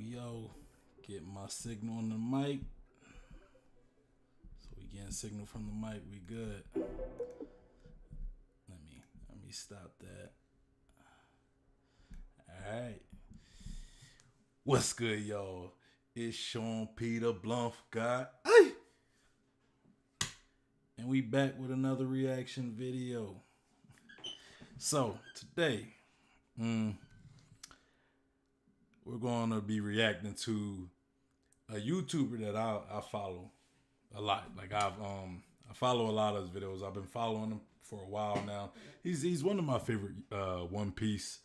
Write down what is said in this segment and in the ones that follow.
Yo, get my signal on the mic. So we getting signal from the mic, we good. Let me stop that. Alright. What's good, y'all? It's Sean Peter Blunt guy. Hey! And we back with another reaction video. So today, we're going to be reacting to a YouTuber that I follow a lot. Like I follow a lot of his videos. I've been following him for a while now. He's one of my favorite One Piece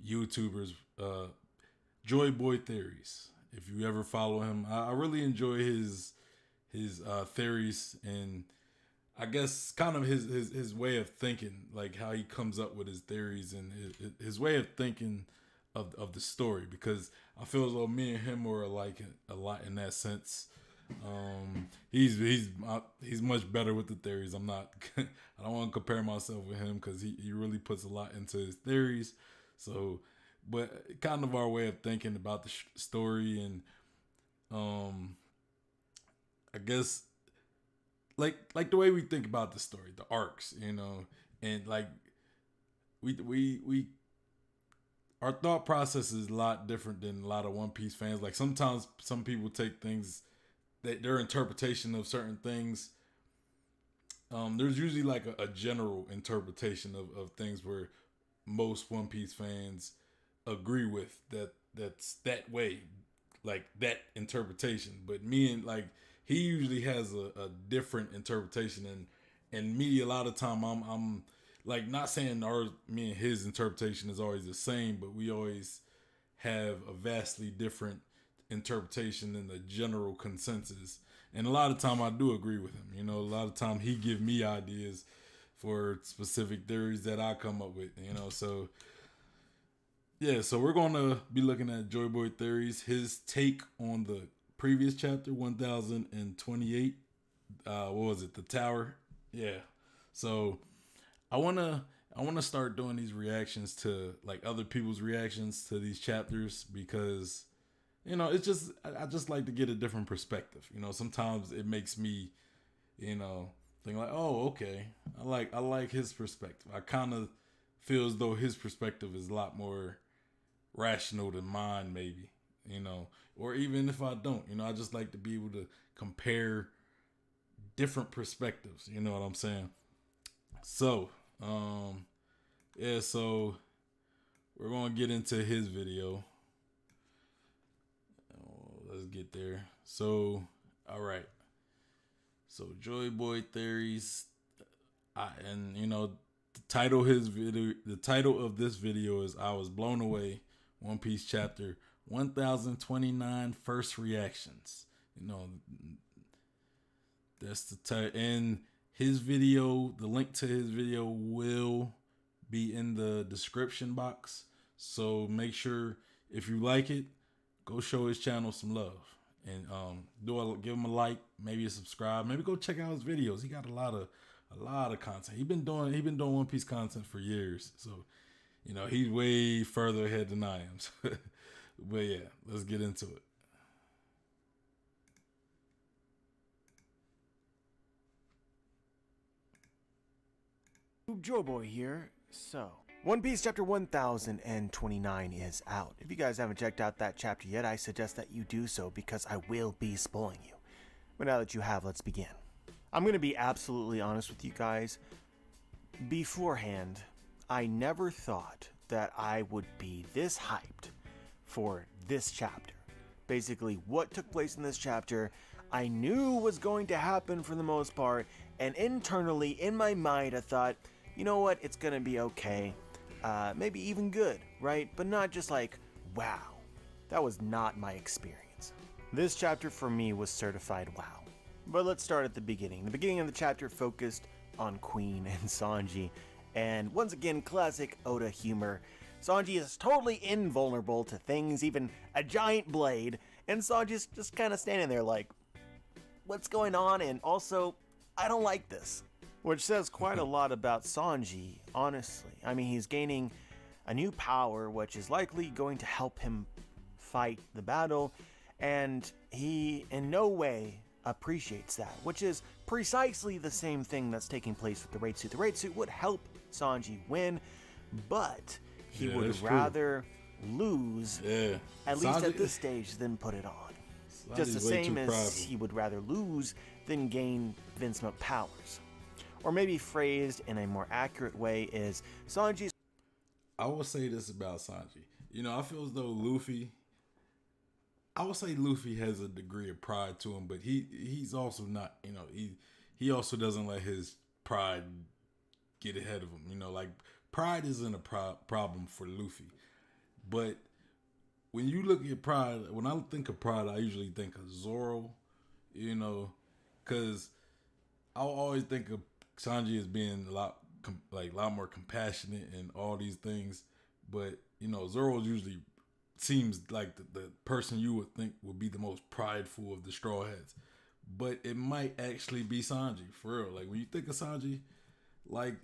YouTubers, Joy Boy Theories. If you ever follow him, I really enjoy his theories, and I guess kind of his way of thinking, like how he comes up with his theories and his way of thinking of the story, because I feel as though me and him are like a lot in that sense. He's much better with the theories. I'm not. I don't want to compare myself with him because he really puts a lot into his theories. So, but kind of our way of thinking about the story, and I guess like the way we think about the story, the arcs, and like we our thought process is a lot different than a lot of One Piece fans. Like sometimes some people take things, that their interpretation of certain things. There's usually like a general interpretation of things where most One Piece fans agree with that's that way, like that interpretation. But me and like he usually has a different interpretation, and me a lot of time I'm like not saying me and his interpretation is always the same, but we always have a vastly different interpretation than the general consensus. And a lot of time I do agree with him. A lot of time he give me ideas for specific theories that I come up with. So yeah, so we're gonna be looking at Joy Boy Theories, his take on the previous chapter 1028. What was it? The Tower. Yeah. So I wanna start doing these reactions to like other people's reactions to these chapters, because it's just I just like to get a different perspective. Sometimes it makes me think like, oh, okay, I like his perspective. I kind of feel as though his perspective is a lot more rational than mine, maybe. Or even if I don't, I just like to be able to compare different perspectives. You know what I'm saying? So, yeah, so we're gonna get into his video. Let's get there. So, all right. So, Joy Boy Theories, the title of this video is "I Was Blown Away." One Piece chapter 1029 first reactions. That's the title. And his video, the link to his video will be in the description box. So make sure if you like it, go show his channel some love and give him a like, maybe a subscribe, maybe go check out his videos. He got a lot of content. He been doing One Piece content for years, so he's way further ahead than I am. But yeah, let's get into it. Joeboy here. So, One Piece chapter 1029 is out. If you guys haven't checked out that chapter yet, I suggest that you do so because I will be spoiling you. But now that you have, let's begin. I'm going to be absolutely honest with you guys. Beforehand, I never thought that I would be this hyped for this chapter. Basically, what took place in this chapter, I knew was going to happen for the most part, and internally, in my mind, I thought, you know what, it's gonna be okay. Maybe even good, right? But not just like, wow. That was not my experience. This chapter for me was certified wow. But let's start at the beginning. The beginning of the chapter focused on Queen and Sanji. And once again, classic Oda humor. Sanji is totally invulnerable to things, even a giant blade. And Sanji's just kind of standing there like, what's going on? And also, I don't like this. Which says quite a lot about Sanji, honestly. I mean, he's gaining a new power, which is likely going to help him fight the battle, and he in no way appreciates that, which is precisely the same thing that's taking place with the raid suit. The raid suit would help Sanji win, but he would rather lose, at least at this stage, than put it on. Just the same as he would rather lose than gain Vincent powers. Or maybe phrased in a more accurate way is Sanji's... I will say this about Sanji. I feel as though Luffy... I would say Luffy has a degree of pride to him, but he's also not, he also doesn't let his pride get ahead of him. Like, pride isn't a problem for Luffy. But when you look at pride, when I think of pride, I usually think of Zoro, because I'll always think of Sanji as being a lot more compassionate and all these things, but Zoro usually seems like the person you would think would be the most prideful of the Straw Hats, but it might actually be Sanji for real. Like when you think of Sanji, like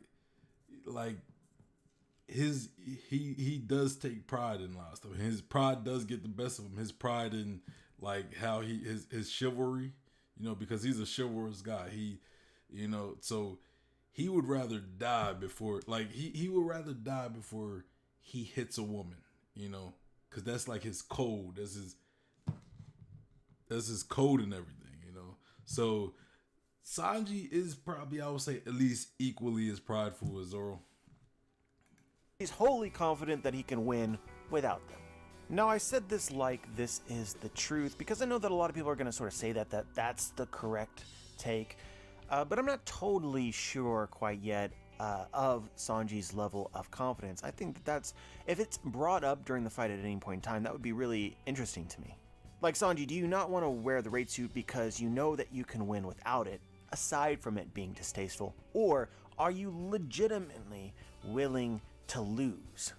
he does take pride in a lot of stuff. His pride does get the best of him. His pride in like how his chivalry, because he's a chivalrous guy. So he would rather die before, he would rather die before he hits a woman, because that's like his code. That's his code and everything, So Sanji is probably, I would say, at least equally as prideful as Zoro. He's wholly confident that he can win without them. Now, I said this like this is the truth because I know that a lot of people are going to sort of say that's the correct take. But I'm not totally sure quite yet of Sanji's level of confidence. I think that's, if it's brought up during the fight at any point in time, that would be really interesting to me. Like, Sanji, do you not want to wear the raid suit because you know that you can win without it, aside from it being distasteful? Or are you legitimately willing to lose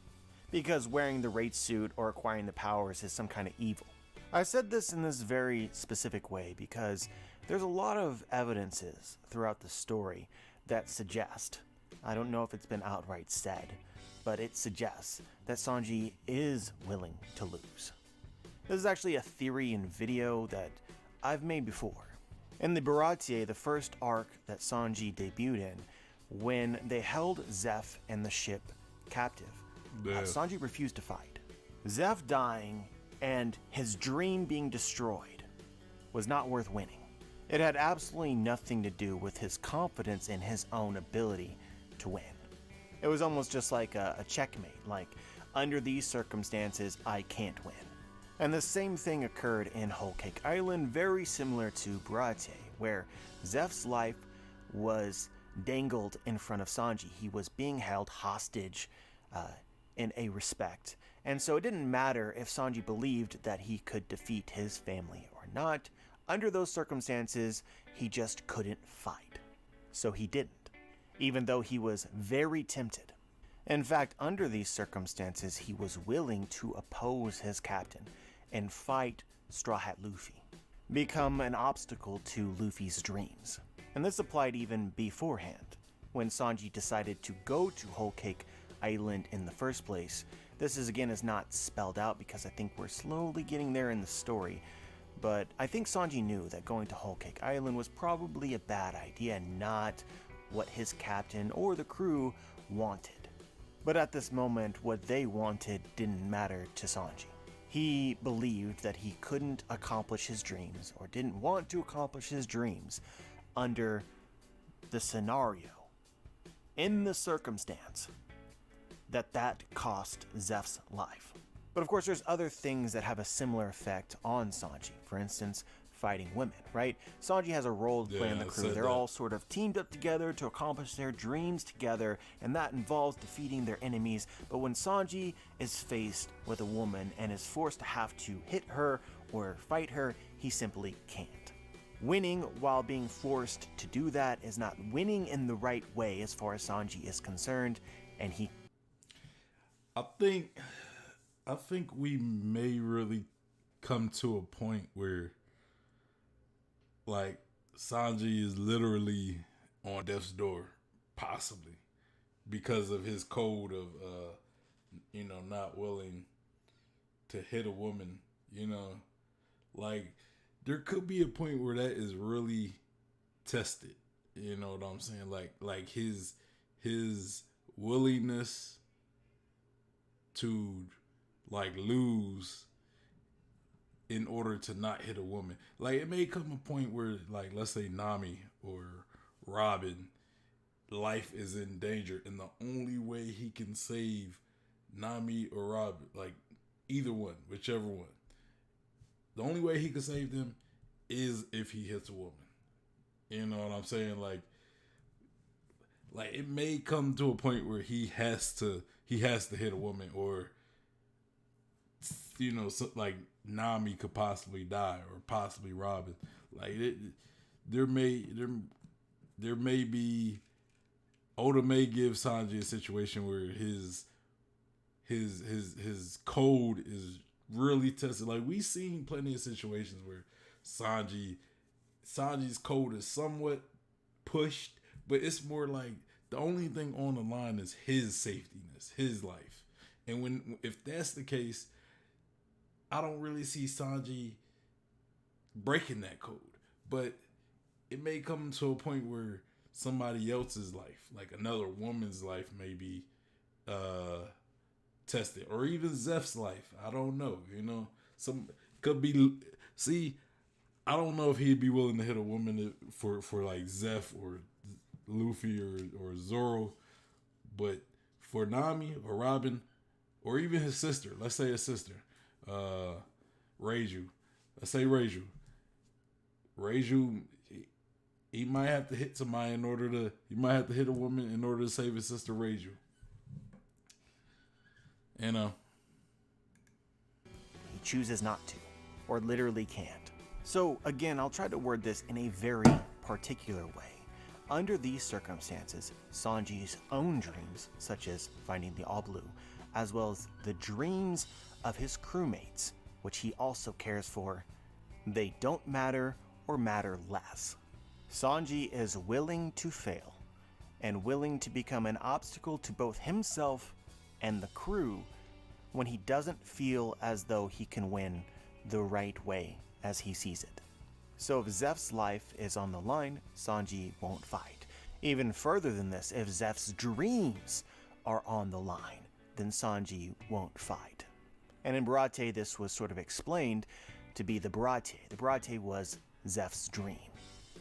because wearing the raid suit or acquiring the powers is some kind of evil? I said this in this very specific way because there's a lot of evidences throughout the story that suggest, I don't know if it's been outright said, but it suggests that Sanji is willing to lose. This is actually a theory and video that I've made before. In the Baratie, the first arc that Sanji debuted in, when they held Zeff and the ship captive, Sanji refused to fight. Zeff dying and his dream being destroyed was not worth winning. It had absolutely nothing to do with his confidence in his own ability to win. It was almost just like a checkmate, like, under these circumstances, I can't win. And the same thing occurred in Whole Cake Island, very similar to Baratie, where Zeff's life was dangled in front of Sanji. He was being held hostage in a respect. And so it didn't matter if Sanji believed that he could defeat his family or not. Under those circumstances, he just couldn't fight. So he didn't, even though he was very tempted. In fact, under these circumstances, he was willing to oppose his captain and fight Straw Hat Luffy, become an obstacle to Luffy's dreams. And this applied even beforehand, when Sanji decided to go to Whole Cake Island in the first place. This is not spelled out because I think we're slowly getting there in the story, but I think Sanji knew that going to Whole Cake Island was probably a bad idea and not what his captain or the crew wanted. But at this moment, what they wanted didn't matter to Sanji. He believed that he couldn't accomplish his dreams, or didn't want to accomplish his dreams, under the scenario, in the circumstance, that cost Zeph's life. But of course, there's other things that have a similar effect on Sanji. For instance, fighting women, right? Sanji has a role to play in the crew. They're all sort of teamed up together to accomplish their dreams together, and that involves defeating their enemies. But when Sanji is faced with a woman and is forced to have to hit her or fight her, he simply can't. Winning while being forced to do that is not winning in the right way as far as Sanji is concerned, and he... I think we may really come to a point where, like, Sanji is literally on death's door, possibly, because of his code of, not willing to hit a woman, like, there could be a point where that is really tested, you know what I'm saying? Like his willingness to, like, lose in order to not hit a woman. Like, it may come a point where, like, let's say Nami or Robin, life is in danger, and the only way he can save Nami or Robin, like, either one, whichever one, the only way he can save them is if he hits a woman. You know what I'm saying? Like it may come to a point where he has to hit a woman, or like Nami could possibly die, or possibly Robin. Like there may be, Oda may give Sanji a situation where his code is really tested. Like, we've seen plenty of situations where Sanji's code is somewhat pushed, but it's more like the only thing on the line is his safetyness, his life. And if that's the case, I don't really see Sanji breaking that code. But it may come to a point where somebody else's life, like another woman's life, may be tested, or even Zeph's life. I don't know. Some could be. See, I don't know if he'd be willing to hit a woman for like Zeph or Luffy or Zoro, but for Nami or Robin, or even his sister. Let's say his sister, Reiju. Let's say Reiju. Reiju, he might have to hit somebody he might have to hit a woman in order to save his sister Reiju. He chooses not to, or literally can't. So again, I'll try to word this in a very particular way. Under these circumstances, Sanji's own dreams, such as finding the All Blue, as well as the dreams of his crewmates, which he also cares for, they don't matter or matter less. Sanji is willing to fail, and willing to become an obstacle to both himself and the crew when he doesn't feel as though he can win the right way as he sees it. So if Zeph's life is on the line, Sanji won't fight. Even further than this, if Zeph's dreams are on the line, then Sanji won't fight. And in Baratie, this was sort of explained to be the Baratie. The Baratie was Zeph's dream.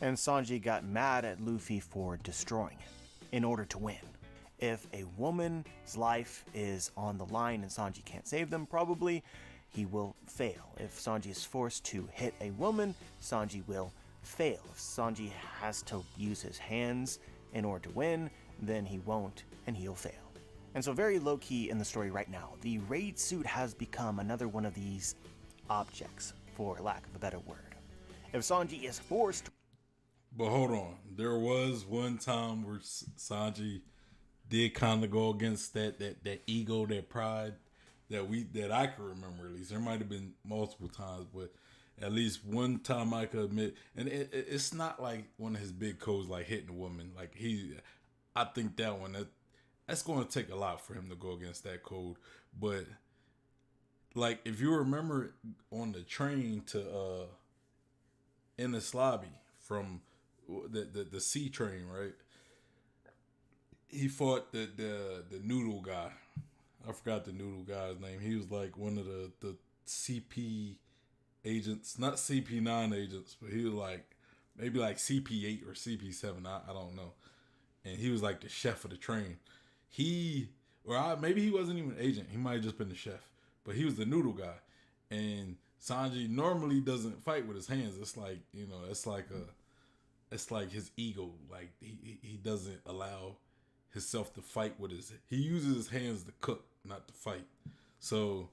And Sanji got mad at Luffy for destroying it in order to win. If a woman's life is on the line and Sanji can't save them, probably he will fail. If Sanji is forced to hit a woman, Sanji will fail. If Sanji has to use his hands in order to win, then he won't, and he'll fail. And so very low-key in the story right now, the raid suit has become another one of these objects, for lack of a better word. If Sanji is forced... But hold on. There was one time where Sanji did kind of go against that ego, that pride that I can remember. At least there might have been multiple times, but at least one time I could admit, and it's not like one of his big codes like hitting a woman. Like I think that's going to take a lot for him to go against that code. But like if you remember on the train to Ennis Lobby from the C train, right? He fought the noodle guy. I forgot the noodle guy's name. He was like one of the CP agents, not CP9 agents, but he was like maybe like CP8 or CP7. I don't know. And he was like the chef of the train. Maybe he wasn't even an agent. He might have just been the chef, but he was the noodle guy. And Sanji normally doesn't fight with his hands. It's like, it's like his ego. Like he doesn't allow himself to fight with he uses his hands to cook, not to fight. So,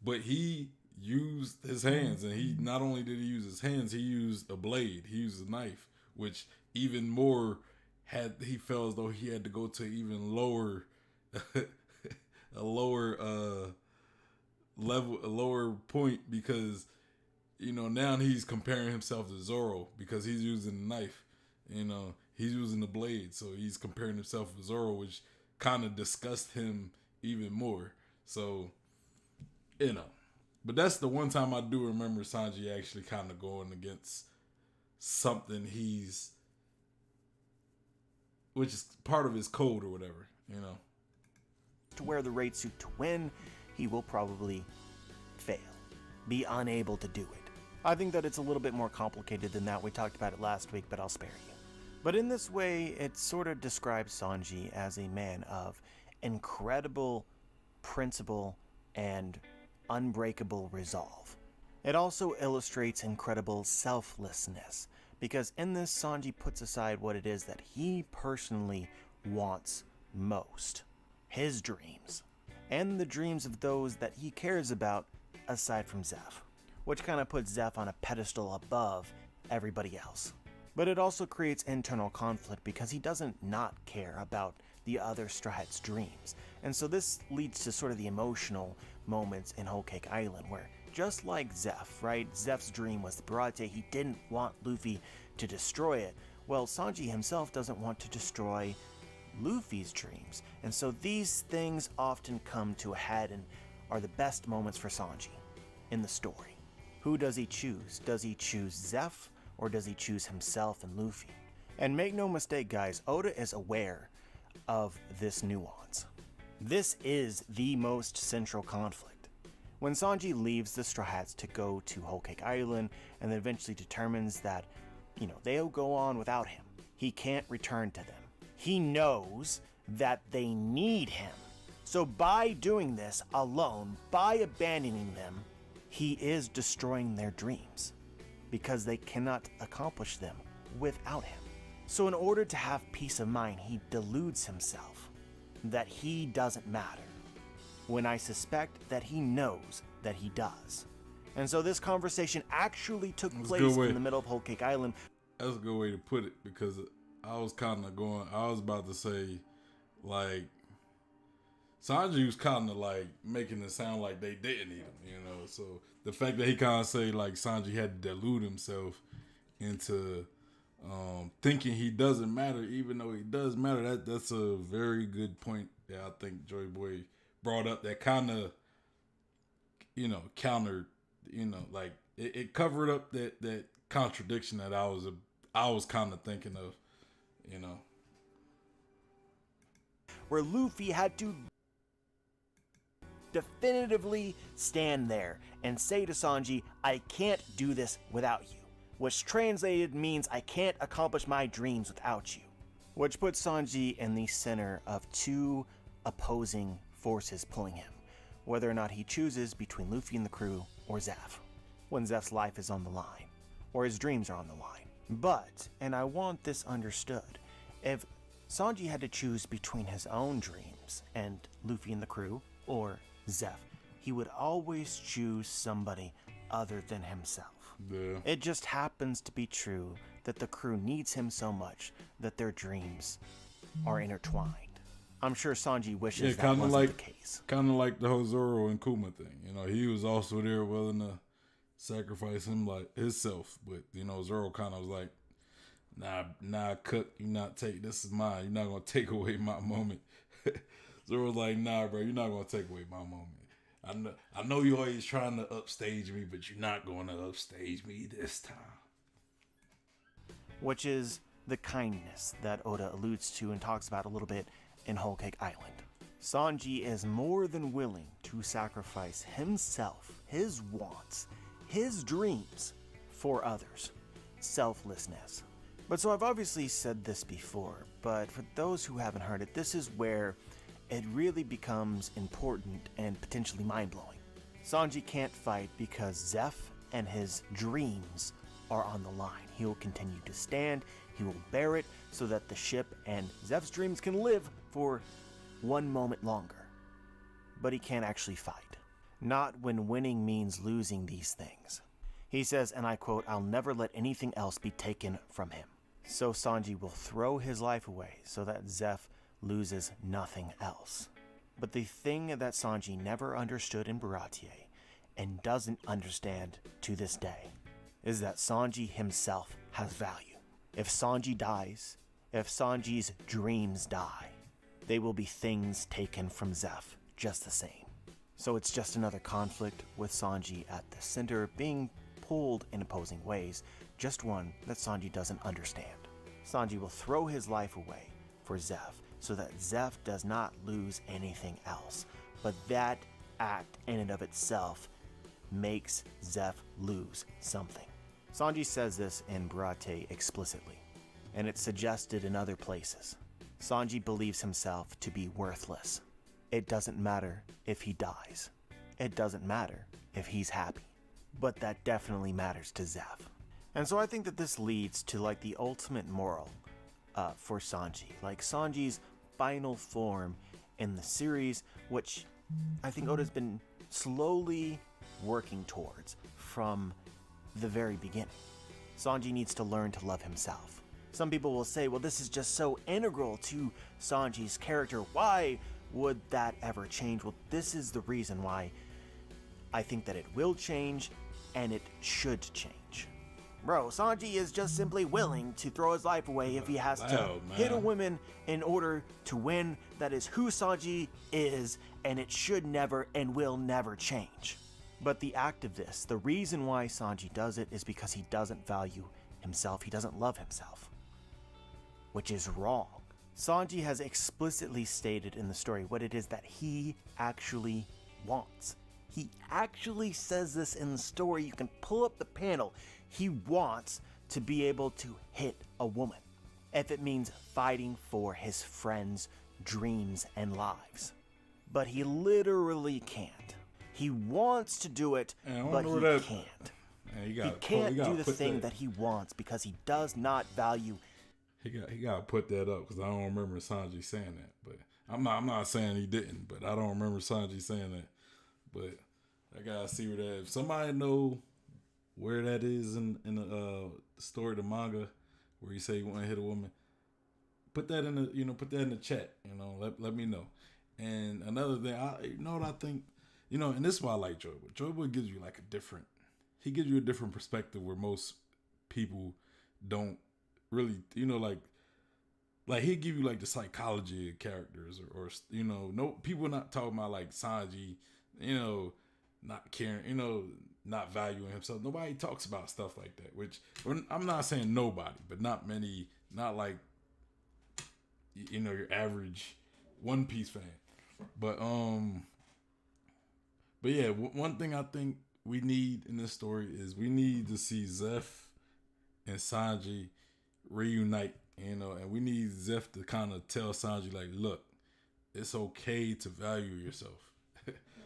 but he used his hands, and he not only did he use his hands, he used a blade, he used a knife, which even more he felt as though he had to go to even lower a lower level, a lower point, because now he's comparing himself to Zoro because he's using the knife, he's using the blade, so he's comparing himself with Zoro, which kind of disgusts him even more. So, but that's the one time I do remember Sanji actually kind of going against something which is part of his code or whatever, To wear the raid suit to win, he will probably fail, be unable to do it. I think that it's a little bit more complicated than that. We talked about it last week, but I'll spare you. But in this way, it sort of describes Sanji as a man of incredible principle and unbreakable resolve. It also illustrates incredible selflessness, because in this, Sanji puts aside what it is that he personally wants most: his dreams, and the dreams of those that he cares about aside from Zeff, which kind of puts Zeff on a pedestal above everybody else. But it also creates internal conflict because he doesn't not care about the other Straw Hat's dreams. And so this leads to sort of the emotional moments in Whole Cake Island, where just like Zeff, right? Zeff's dream was the Baratie. He didn't want Luffy to destroy it. Well, Sanji himself doesn't want to destroy Luffy's dreams. And so these things often come to a head and are the best moments for Sanji in the story. Who does he choose? Does he choose Zeff, or does he choose himself and Luffy? And make no mistake, guys, Oda is aware of this nuance. This is the most central conflict. When Sanji leaves the Straw Hats to go to Whole Cake Island and then eventually determines that, they'll go on without him, he can't return to them. He knows that they need him. So by doing this alone, by abandoning them, he is destroying their dreams, because they cannot accomplish them without him. So in order to have peace of mind, he deludes himself that he doesn't matter, when I suspect that he knows that he does. And so this conversation actually took place in the middle of Whole Cake Island. That's a good way to put it, because I was about to say, like, Sanji was kind of like making it sound like they didn't need him, So the fact that he kind of say like Sanji had to delude himself into thinking he doesn't matter, even though he does matter. That's a very good point that I think Joy Boy brought up. That kind of, countered, like it covered up that contradiction that I was kind of thinking of, where Luffy had to definitively stand there and say to Sanji, I can't do this without you, which translated means I can't accomplish my dreams without you, which puts Sanji in the center of two opposing forces pulling him, whether or not he chooses between Luffy and the crew or Zeff, when Zeff's life is on the line, or his dreams are on the line. But, and I want this understood, if Sanji had to choose between his own dreams and Luffy and the crew, or Zeff, he would always choose somebody other than himself. Yeah. It just happens to be true that the crew needs him so much that their dreams are intertwined. I'm sure Sanji wishes Yeah, that kind of wasn't like the case. the whole Zoro and Kuma thing. You know, he was also there willing to sacrifice him like himself, but you know, Zoro kind of was like, nah, Cook, you not take this is mine. You're not gonna take away my moment. Zoro was like, nah, bro, you're not gonna take away my moment. I know you're always trying to upstage me, but you're not gonna upstage me this time. Which is the kindness that Oda alludes to and talks about a little bit in Whole Cake Island. Sanji is more than willing to sacrifice himself, his wants, his dreams for others. Selflessness. But so I've obviously said this before, but for those who haven't heard it, this is where it really becomes important and potentially mind-blowing. Sanji can't fight because Zeph and his dreams are on the line. He will continue to stand, he will bear it so that the ship and Zeph's dreams can live for one moment longer. But he can't actually fight. Not when winning means losing these things. He says, and I quote, "I'll never let anything else be taken from him." So Sanji will throw his life away so that Zeph loses nothing else. But the thing that Sanji never understood in Baratie, and doesn't understand to this day, is that Sanji himself has value. If Sanji dies, if Sanji's dreams die, they will be things taken from Zeph just the same. So it's just another conflict with Sanji at the center, being pulled in opposing ways, just one that Sanji doesn't understand. Sanji will throw his life away for Zeph so that Zeph does not lose anything else. But that act in and of itself makes Zeph lose something. Sanji says this in Baratie explicitly, and it's suggested in other places. Sanji believes himself to be worthless. It doesn't matter if he dies. It doesn't matter if he's happy. But that definitely matters to Zeph. And so I think that this leads to like the ultimate moral for Sanji. Like Sanji's final form in the series, which I think Oda's been slowly working towards from the very beginning. Sanji needs to learn to love himself. Some people will say, well, this is just so integral to Sanji's character. Why would that ever change? Well, this is the reason why I think that it will change and it should change. Bro, Sanji is just simply willing to throw his life away if he has to hit a woman in order to win. That is who Sanji is, and it should never and will never change. But the act of this, the reason why Sanji does it is because he doesn't value himself. He doesn't love himself, which is wrong. Sanji has explicitly stated in the story what it is that he actually wants. He actually says this in the story. You can pull up the panel. He wants to be able to hit a woman, if it means fighting for his friends' dreams and lives. But he literally can't. He wants to do it, but he can't. He can't do the thing that he wants because he does not value. He got to put that up because I don't remember Sanji saying that. But I'm not saying he didn't, but I don't remember Sanji saying that. But I gotta see where that. If somebody know where that is in the story, the manga, where you say you want to hit a woman, put that in the chat. Let me know. And another thing, what I think, and this is why I like Joy Boy. Joy Boy gives you like he gives you a different perspective where most people don't really, like he give you like the psychology of characters or no people not talking about like Sanji, not caring, not valuing himself. Nobody talks about stuff like that, which I'm not saying nobody, but not many, not like, your average One Piece fan. But yeah, one thing I think we need in this story is we need to see Zeph and Sanji reunite, and we need Zeph to kind of tell Sanji like, look, it's okay to value yourself.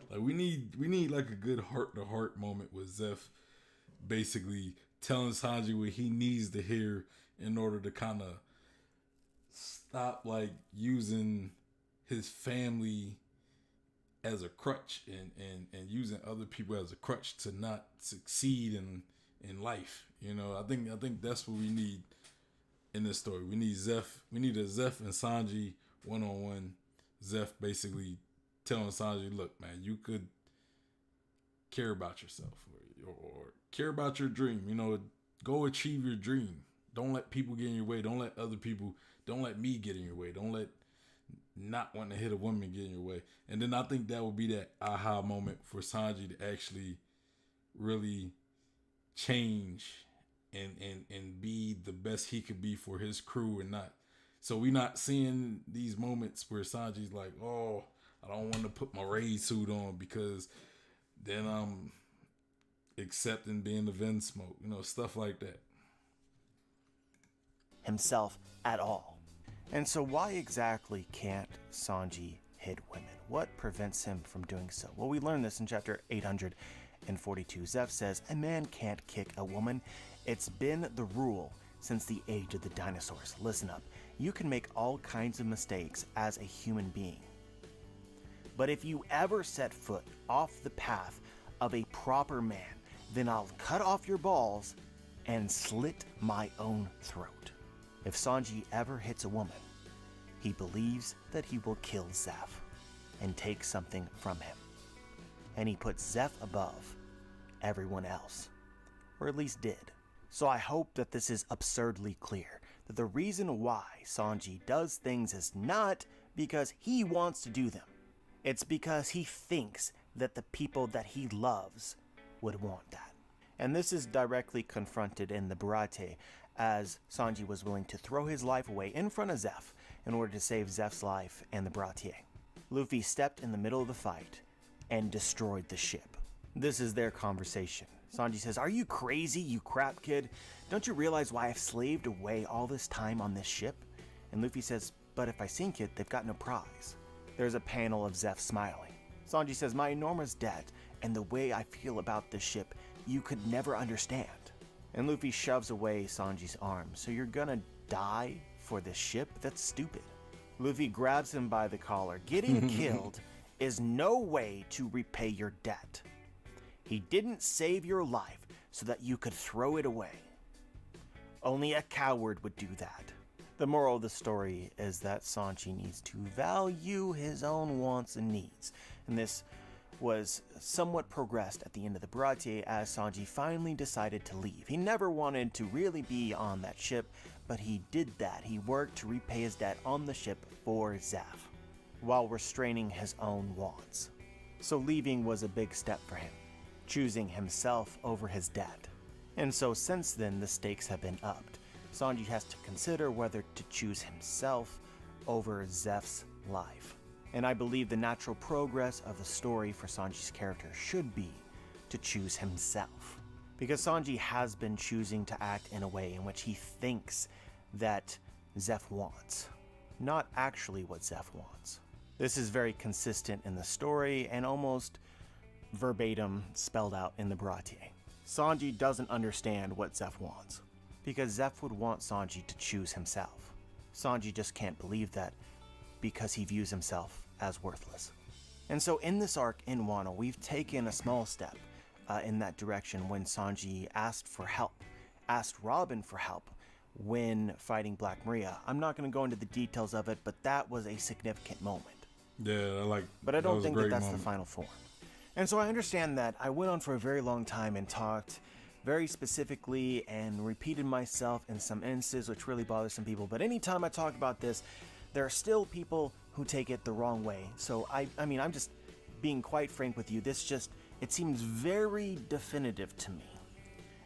Like we need like a good heart-to-heart moment with Zeph basically telling Sanji what he needs to hear in order to kind of stop like using his family as a crutch and using other people as a crutch to not succeed in life. I think that's what we need in this story. We need a Zeph and Sanji one-on-one Zeph basically telling Sanji, look, man, you could care about yourself or care about your dream. You know, go achieve your dream. Don't let people get in your way. Don't let other people, don't let me get in your way. Don't let not wanting to hit a woman get in your way. And then I think that would be that aha moment for Sanji to actually really change and be the best he could be for his crew and not. So we not seeing these moments where Sanji's like, oh, I don't want to put my raid suit on because then I'm accepting being the Vinsmoke, you know, stuff like that. Himself at all. And so why exactly can't Sanji hit women? What prevents him from doing so? Well, we learned this in chapter 842. Zeph says, a man can't kick a woman. It's been the rule since the age of the dinosaurs. Listen up. You can make all kinds of mistakes as a human being. But if you ever set foot off the path of a proper man, then I'll cut off your balls and slit my own throat. If Sanji ever hits a woman, he believes that he will kill Zeph and take something from him. And he puts Zeph above everyone else, or at least did. So I hope that this is absurdly clear, that the reason why Sanji does things is not because he wants to do them. It's because he thinks that the people that he loves would want that. And this is directly confronted in the Baratie, as Sanji was willing to throw his life away in front of Zeph in order to save Zeph's life and the Baratie. Luffy stepped in the middle of the fight and destroyed the ship. This is their conversation. Sanji says, "Are you crazy, you crap kid? Don't you realize why I've slaved away all this time on this ship?" And Luffy says, "But if I sink it, they've got no prize." There's a panel of Zeph smiling. Sanji says, "My enormous debt and the way I feel about this ship, you could never understand." And Luffy shoves away Sanji's arm. "So you're gonna die for this ship? That's stupid." Luffy grabs him by the collar. "Getting killed is no way to repay your debt. He didn't save your life so that you could throw it away. Only a coward would do that." The moral of the story is that Sanji needs to value his own wants and needs. And this was somewhat progressed at the end of the Baratie as Sanji finally decided to leave. He never wanted to really be on that ship, but he did that. He worked to repay his debt on the ship for Zeph, while restraining his own wants. So leaving was a big step for him, choosing himself over his debt. And so since then, the stakes have been upped. Sanji has to consider whether to choose himself over Zeph's life. And I believe the natural progress of the story for Sanji's character should be to choose himself. Because Sanji has been choosing to act in a way in which he thinks that Zeph wants, not actually what Zeph wants. This is very consistent in the story and almost verbatim spelled out in the Baratie. Sanji doesn't understand what Zeph wants, because Zeph would want Sanji to choose himself. Sanji just can't believe that because he views himself as worthless. And so in this arc in Wano, we've taken a small step in that direction when Sanji asked Robin for help when fighting Black Maria. I'm not going to go into the details of it, but that was a significant moment. Yeah, but I don't think that that's the final form. And so I understand that I went on for a very long time and talked very specifically and repeated myself in some instances, which really bothers some people. But anytime I talk about this, there are still people who take it the wrong way. So I mean, I'm just being quite frank with you. It seems very definitive to me.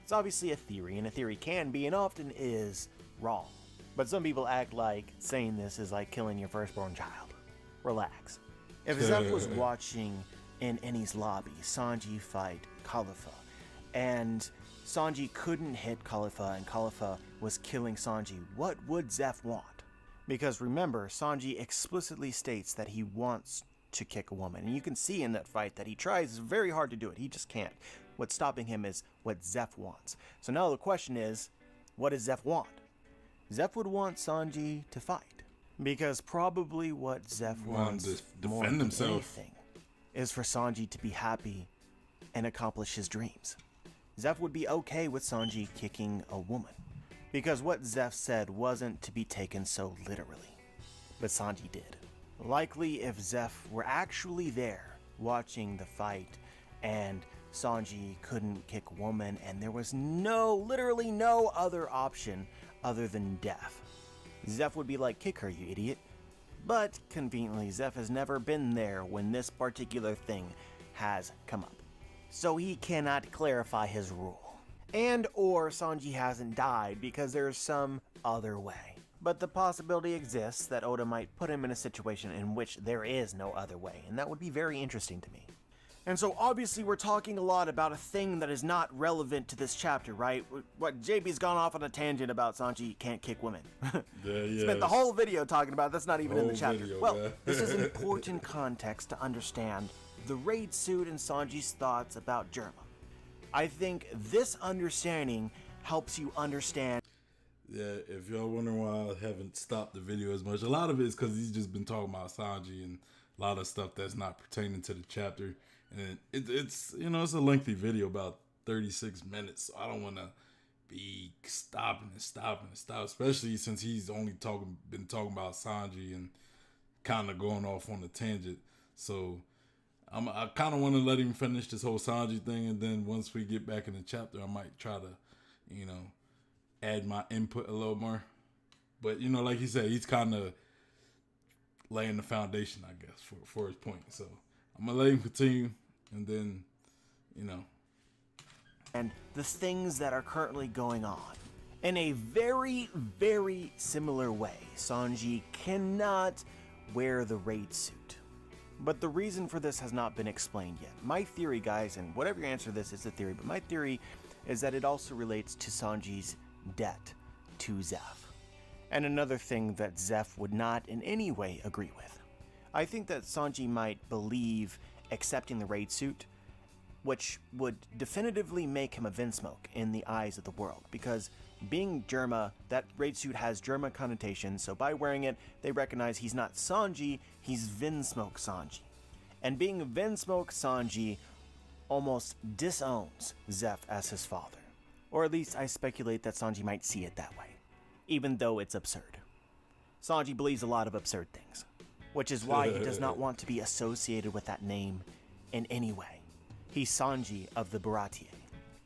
It's obviously a theory, and a theory can be and often is wrong. But some people act like saying this is like killing your firstborn child. Relax. If Zeph was watching in Enies lobby Sanji fight Khalifa, and Sanji couldn't hit Khalifa and Khalifa was killing Sanji, what would Zeph want? Because remember, Sanji explicitly states that he wants to kick a woman. And you can see in that fight that he tries very hard to do it. He just can't. What's stopping him is what Zeph wants. So now the question is, what does Zeph want? Zeph would want Sanji to fight. Because probably what Zeph wants more than anything is for Sanji to be happy and accomplish his dreams. Zeph would be okay with Sanji kicking a woman, because what Zeph said wasn't to be taken so literally, but Sanji did. Likely if Zeph were actually there watching the fight and Sanji couldn't kick woman and there was literally no other option other than death. Zeph would be like, kick her, you idiot. But conveniently, Zeph has never been there when this particular thing has come up. So he cannot clarify his rule. And or Sanji hasn't died because there's some other way. But the possibility exists that Oda might put him in a situation in which there is no other way, and that would be very interesting to me. And so obviously we're talking a lot about a thing that is not relevant to this chapter, right? What, JB's gone off on a tangent about Sanji can't kick women. Spent the whole video talking about it. That's not even in the chapter. This is important context to understand the raid suit and Sanji's thoughts about Germa. I think this understanding helps you understand. Yeah, if y'all wondering why I haven't stopped the video as much, a lot of it is because he's just been talking about Sanji and a lot of stuff that's not pertaining to the chapter. And it's it's a lengthy video, about 36 minutes. So I don't want to be stopping, especially since he's only been talking about Sanji and kind of going off on a tangent. So I kind of want to let him finish this whole Sanji thing, and then once we get back in the chapter, I might try to, add my input a little more. But like he said, he's kind of laying the foundation, I guess, for his point. So I'm gonna let him continue, and then, and the things that are currently going on. In a very, very similar way, Sanji cannot wear the raid suit. But the reason for this has not been explained yet. My theory, guys, and whatever your answer to this is a theory, but my theory is that it also relates to Sanji's debt to Zeph. And another thing that Zeph would not in any way agree with. I think that Sanji might believe accepting the raid suit, which would definitively make him a Vinsmoke in the eyes of the world, because being Germa, that raid suit has Germa connotations, so by wearing it, they recognize he's not Sanji, he's Vinsmoke Sanji. And being Vinsmoke Sanji almost disowns Zeph as his father. Or at least I speculate that Sanji might see it that way, even though it's absurd. Sanji believes a lot of absurd things, which is why he does not want to be associated with that name in any way. He's Sanji of the Baratie,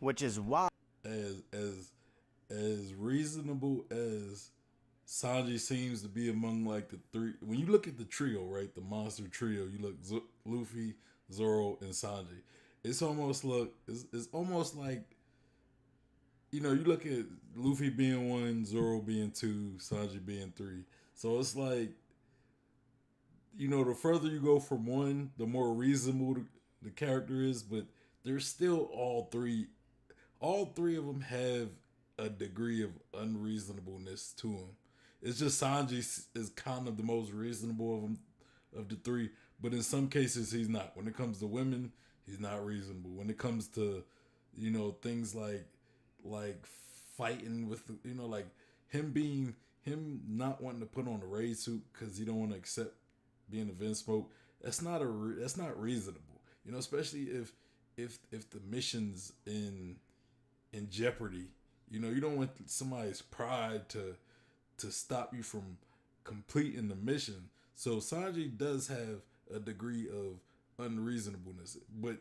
which is why... As reasonable as Sanji seems to be among like the three, when you look at the trio, right, the monster trio, you look Luffy, Zoro, and Sanji. It's almost like you look at Luffy being 1, Zoro being 2, Sanji being 3. So it's like, the further you go from 1, the more reasonable the character is, but there's still all three of them have a degree of unreasonableness to him. It's just Sanji is kind of the most reasonable of the three, but in some cases he's not. When it comes to women, he's not reasonable. When it comes to things like fighting with like him not wanting to put on a raid suit because he don't want to accept being a Vinsmoke, that's not reasonable. Especially if the mission's in jeopardy. You don't want somebody's pride to stop you from completing the mission. So Sanji does have a degree of unreasonableness, but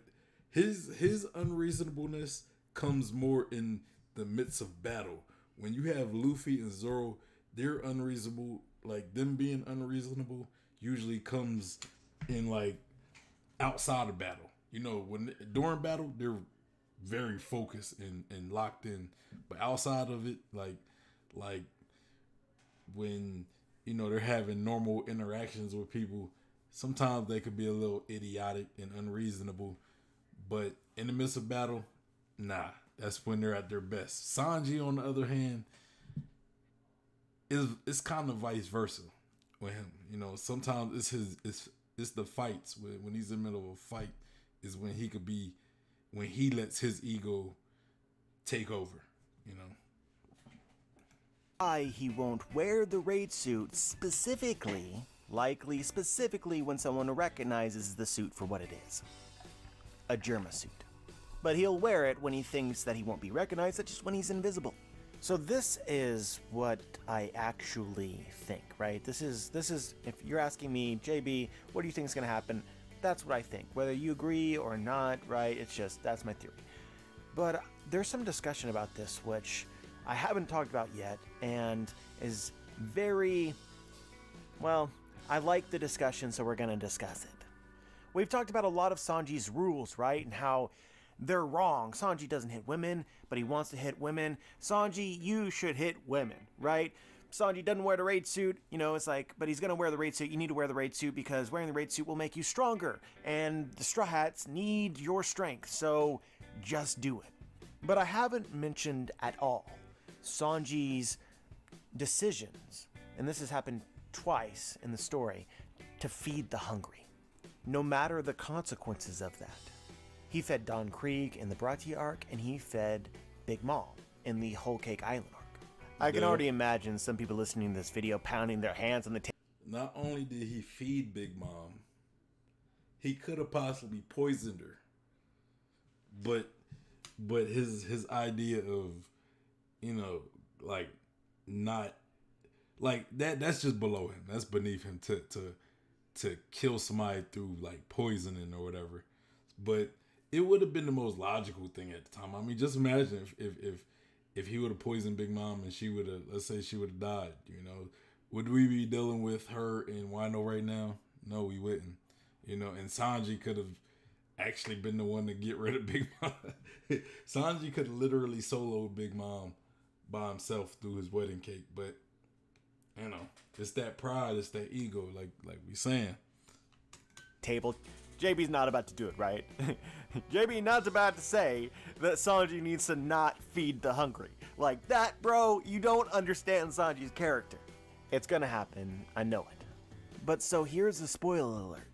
his unreasonableness comes more in the midst of battle. When you have Luffy and Zoro, they're unreasonable. Like, them being unreasonable usually comes in like outside of battle. When during battle they're very focused and locked in, but outside of it, like when they're having normal interactions with people, sometimes they could be a little idiotic and unreasonable, but in the midst of battle, nah, that's when they're at their best. Sanji, on the other hand, it's kind of vice versa with him. Sometimes it's the fights when he's in the middle of a fight is when he lets his ego take over, Why he won't wear the raid suit specifically when someone recognizes the suit for what it is. A Germa suit. But he'll wear it when he thinks that he won't be recognized, such as when he's invisible. So this is what I actually think, right? This is if you're asking me, JB, what do you think is going to happen? That's what I think. Whether you agree or not, right? It's just, that's my theory. But there's some discussion about this which I haven't talked about yet and is very, well, I like the discussion, so we're going to discuss it. We've talked about a lot of Sanji's rules, right? And how they're wrong. Sanji doesn't hit women, but he wants to hit women. Sanji, you should hit women, right? Sanji doesn't wear the raid suit, you know, it's like, but he's going to wear the raid suit. You need to wear the raid suit because wearing the raid suit will make you stronger. And the Straw Hats need your strength, so just do it. But I haven't mentioned at all Sanji's decisions, and this has happened twice in the story, to feed the hungry, no matter the consequences of that. He fed Don Krieg in the Baratie arc, and he fed Big Mom in the Whole Cake Island arc. I can already imagine some people listening to this video pounding their hands on the table. Not only did he feed Big Mom, he could have possibly poisoned her. But his idea of, you know, like, not like that's just below him. That's beneath him to kill somebody through like poisoning or whatever. But it would have been the most logical thing at the time. I mean, just imagine if he would have poisoned Big Mom and she would have, let's say she would have died, you know, would we be dealing with her in Wano right now? No, we wouldn't. You know, and Sanji could have actually been the one to get rid of Big Mom. Sanji could have literally soloed Big Mom by himself through his wedding cake, but you know, it's that pride, it's that ego, like we saying. Table. JB's not about to do it, right? JB not about to say that Sanji needs to not feed the hungry. Like that, bro, you don't understand Sanji's character. It's gonna happen, I know it. But so here's a spoiler alert.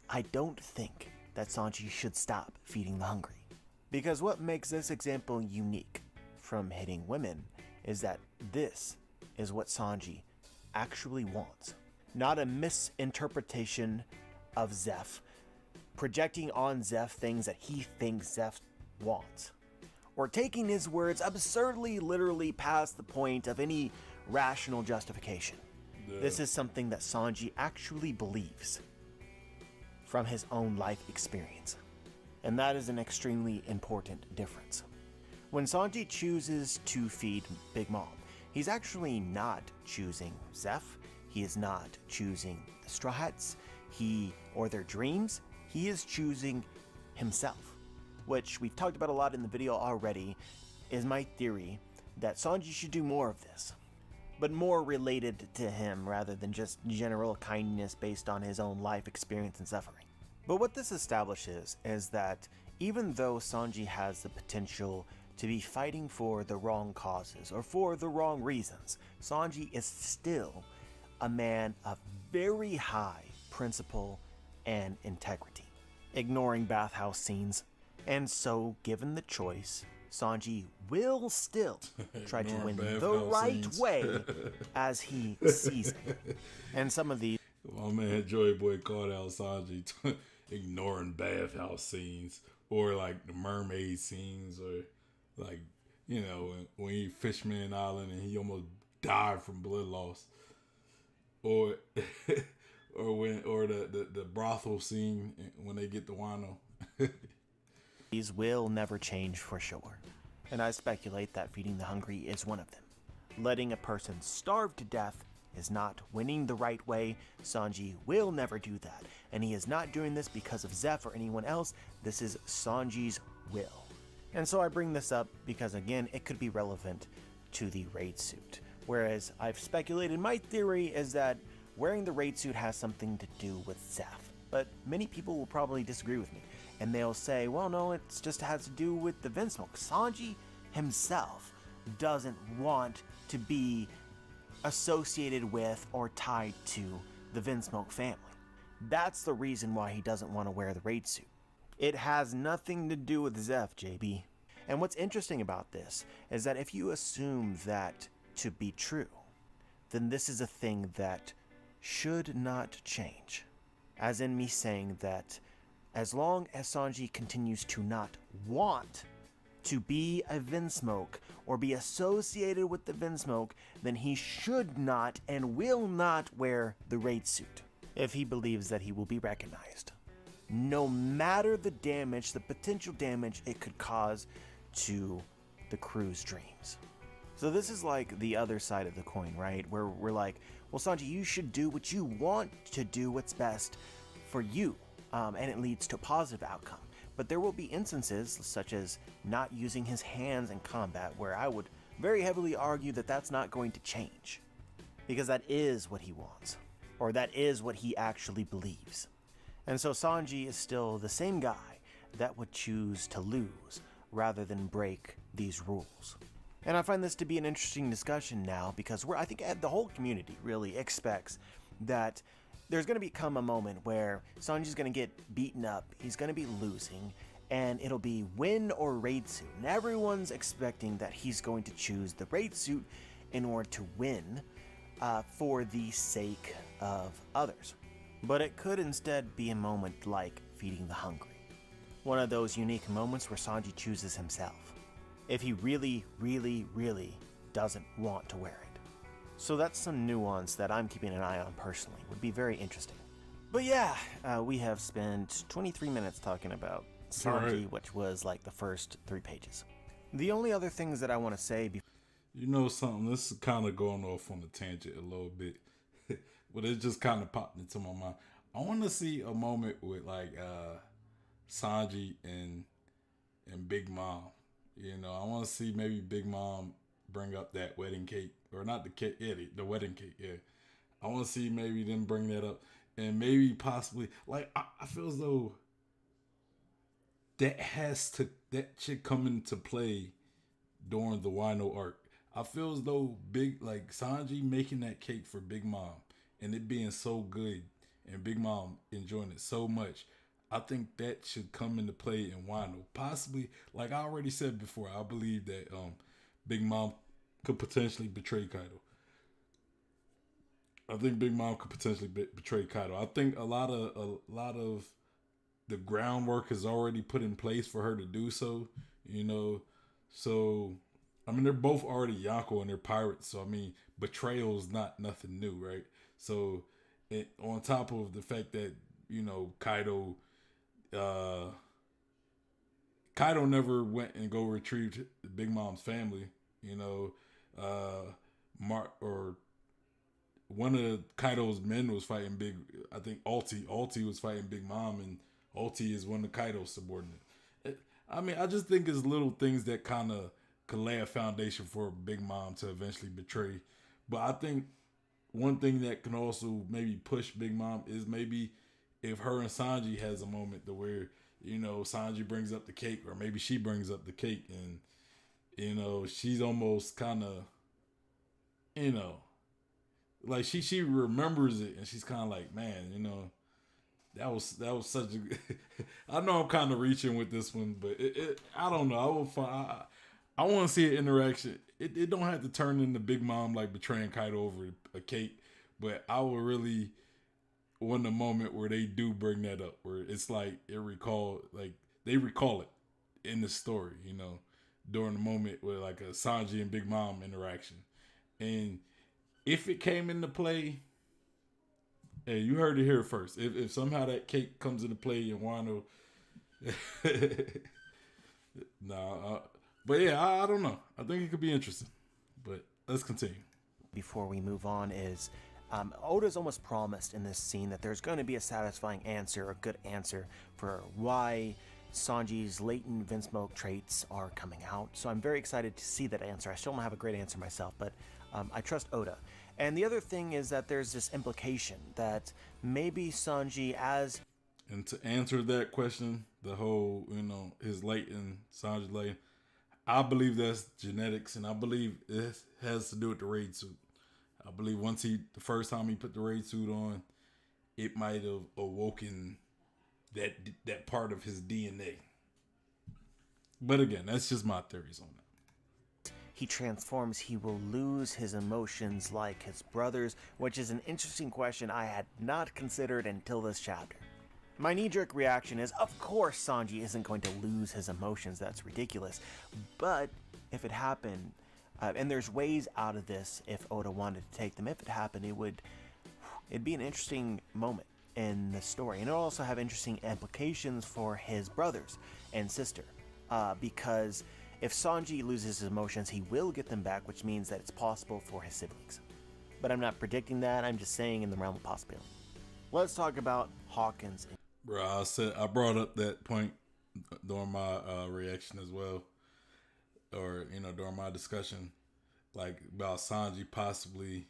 I don't think that Sanji should stop feeding the hungry. Because what makes this example unique from hitting women is that this is what Sanji actually wants. Not a misinterpretation of Zeph, projecting on Zeph things that he thinks Zeph wants, or taking his words absurdly literally past the point of any rational justification. Yeah. This is something that Sanji actually believes from his own life experience, and that is an extremely important difference. When Sanji chooses to feed Big Mom, he's actually not choosing Zeph, he is not choosing the Straw Hats, or their dreams. He is choosing himself, which we've talked about a lot in the video already, is my theory that Sanji should do more of this, but more related to him rather than just general kindness based on his own life experience and suffering. But what this establishes is that even though Sanji has the potential to be fighting for the wrong causes or for the wrong reasons, Sanji is still a man of very high principle and integrity, ignoring bathhouse scenes. And so, given the choice, Sanji will still try to win the right way as he sees it. And some of these... My man Joy Boy called out Sanji ignoring bathhouse scenes, or like the mermaid scenes, or like, you know, when he Fishman Island and he almost died from blood loss, or or the brothel scene when they get to Wano. These will never change for sure, and I speculate that feeding the hungry is one of them. Letting a person starve to death is not winning the right way. Sanji will never do that, and he is not doing this because of Zeph or anyone else. This is Sanji's will. And so I bring this up because, again, it could be relevant to the raid suit. Whereas I've speculated, my theory is that wearing the raid suit has something to do with Zeph. But many people will probably disagree with me, and they'll say, well, no, it just has to do with the Vinsmoke. Sanji himself doesn't want to be associated with or tied to the Vinsmoke family. That's the reason why he doesn't want to wear the raid suit. It has nothing to do with Zeph, JB. And what's interesting about this is that if you assume that to be true, then this is a thing that should not change. As in me saying that as long as Sanji continues to not want to be a Vinsmoke or be associated with the Vinsmoke, then he should not and will not wear the raid suit if he believes that he will be recognized, no matter the damage, the potential damage it could cause to the crew's dreams. So this is like the other side of the coin, right? Where we're like, well, Sanji, you should do what you want to do, what's best for you, and it leads to a positive outcome. But there will be instances such as not using his hands in combat where I would very heavily argue that that's not going to change, because that is what he wants, or that is what he actually believes. And so Sanji is still the same guy that would choose to lose rather than break these rules. And I find this to be an interesting discussion now, because I think the whole community really expects that there's going to become a moment where Sanji's going to get beaten up, he's going to be losing, and it'll be win or raid suit. And everyone's expecting that he's going to choose the raid suit in order to win for the sake of others. But it could instead be a moment like feeding the hungry. One of those unique moments where Sanji chooses himself, if he really, really, really doesn't want to wear it. So that's some nuance that I'm keeping an eye on personally. Would be very interesting. But yeah, we have spent 23 minutes talking about Sanji, which was like the first 3 pages. The only other things that I want to say You know something, this is kind of going off on a tangent a little bit, but it just kind of popped into my mind. I want to see a moment with like Sanji and Big Mom. You know, I want to see maybe Big Mom bring up that wedding cake, or not the cake, yeah, the wedding cake, yeah. I want to see maybe them bring that up, and maybe possibly, like, I feel as though that should come into play during the Wano arc. I feel as though Sanji making that cake for Big Mom and it being so good and Big Mom enjoying it so much, I think that should come into play in Wano. Possibly, like I already said before, I believe that Big Mom could potentially betray Kaido. I think Big Mom could potentially betray Kaido. I think a lot of the groundwork is already put in place for her to do so. You know, so I mean they're both already Yonko and they're pirates. So I mean betrayal is not nothing new, right? So on top of the fact that Kaido never went and go retrieved Big Mom's family. One of Kaido's men was fighting Ulti was fighting Big Mom, and Ulti is one of Kaido's subordinates. I mean, I just think it's little things that kind of could lay a foundation for Big Mom to eventually betray. But I think one thing that can also maybe push Big Mom is maybe if her and Sanji has a moment to where, Sanji brings up the cake, or maybe she brings up the cake, and, she's almost kind of, like she remembers it, and she's kind of like, man, that was such a. I know I'm kind of reaching with this one, but I don't know. I want to see an interaction. It don't have to turn into Big Mom like betraying Kaido over a cake, but I would really want a moment where they do bring that up, where it's like they recall it in the story, during the moment with like a Sanji and Big Mom interaction, and if it came into play. Hey, you heard it here first. If somehow that cake comes into play in Wano, but yeah, I don't know. I think it could be interesting. But let's continue. Before we move on is, Oda's almost promised in this scene that there's going to be a satisfying answer, a good answer for why Sanji's latent Vinsmoke traits are coming out. So I'm very excited to see that answer. I still don't have a great answer myself, but I trust Oda. And the other thing is that there's this implication that maybe Sanji And to answer that question, the whole, his latent, Sanji latent, I believe that's genetics, and I believe it has to do with the raid suit. I believe the first time he put the raid suit on, it might have awoken that part of his DNA. But again, that's just my theories on that. He transforms, he will lose his emotions like his brothers, which is an interesting question I had not considered until this chapter. My knee-jerk reaction is, of course Sanji isn't going to lose his emotions, that's ridiculous. But if it happened, and there's ways out of this if Oda wanted to take them, if it happened, it'd be an interesting moment in the story. And it'll also have interesting implications for his brothers and sister. Because if Sanji loses his emotions, he will get them back, which means that it's possible for his siblings. But I'm not predicting that, I'm just saying in the realm of possibility. Let's talk about Hawkins. Bro, I brought up that point during my reaction as well, or during my discussion, like about Sanji possibly.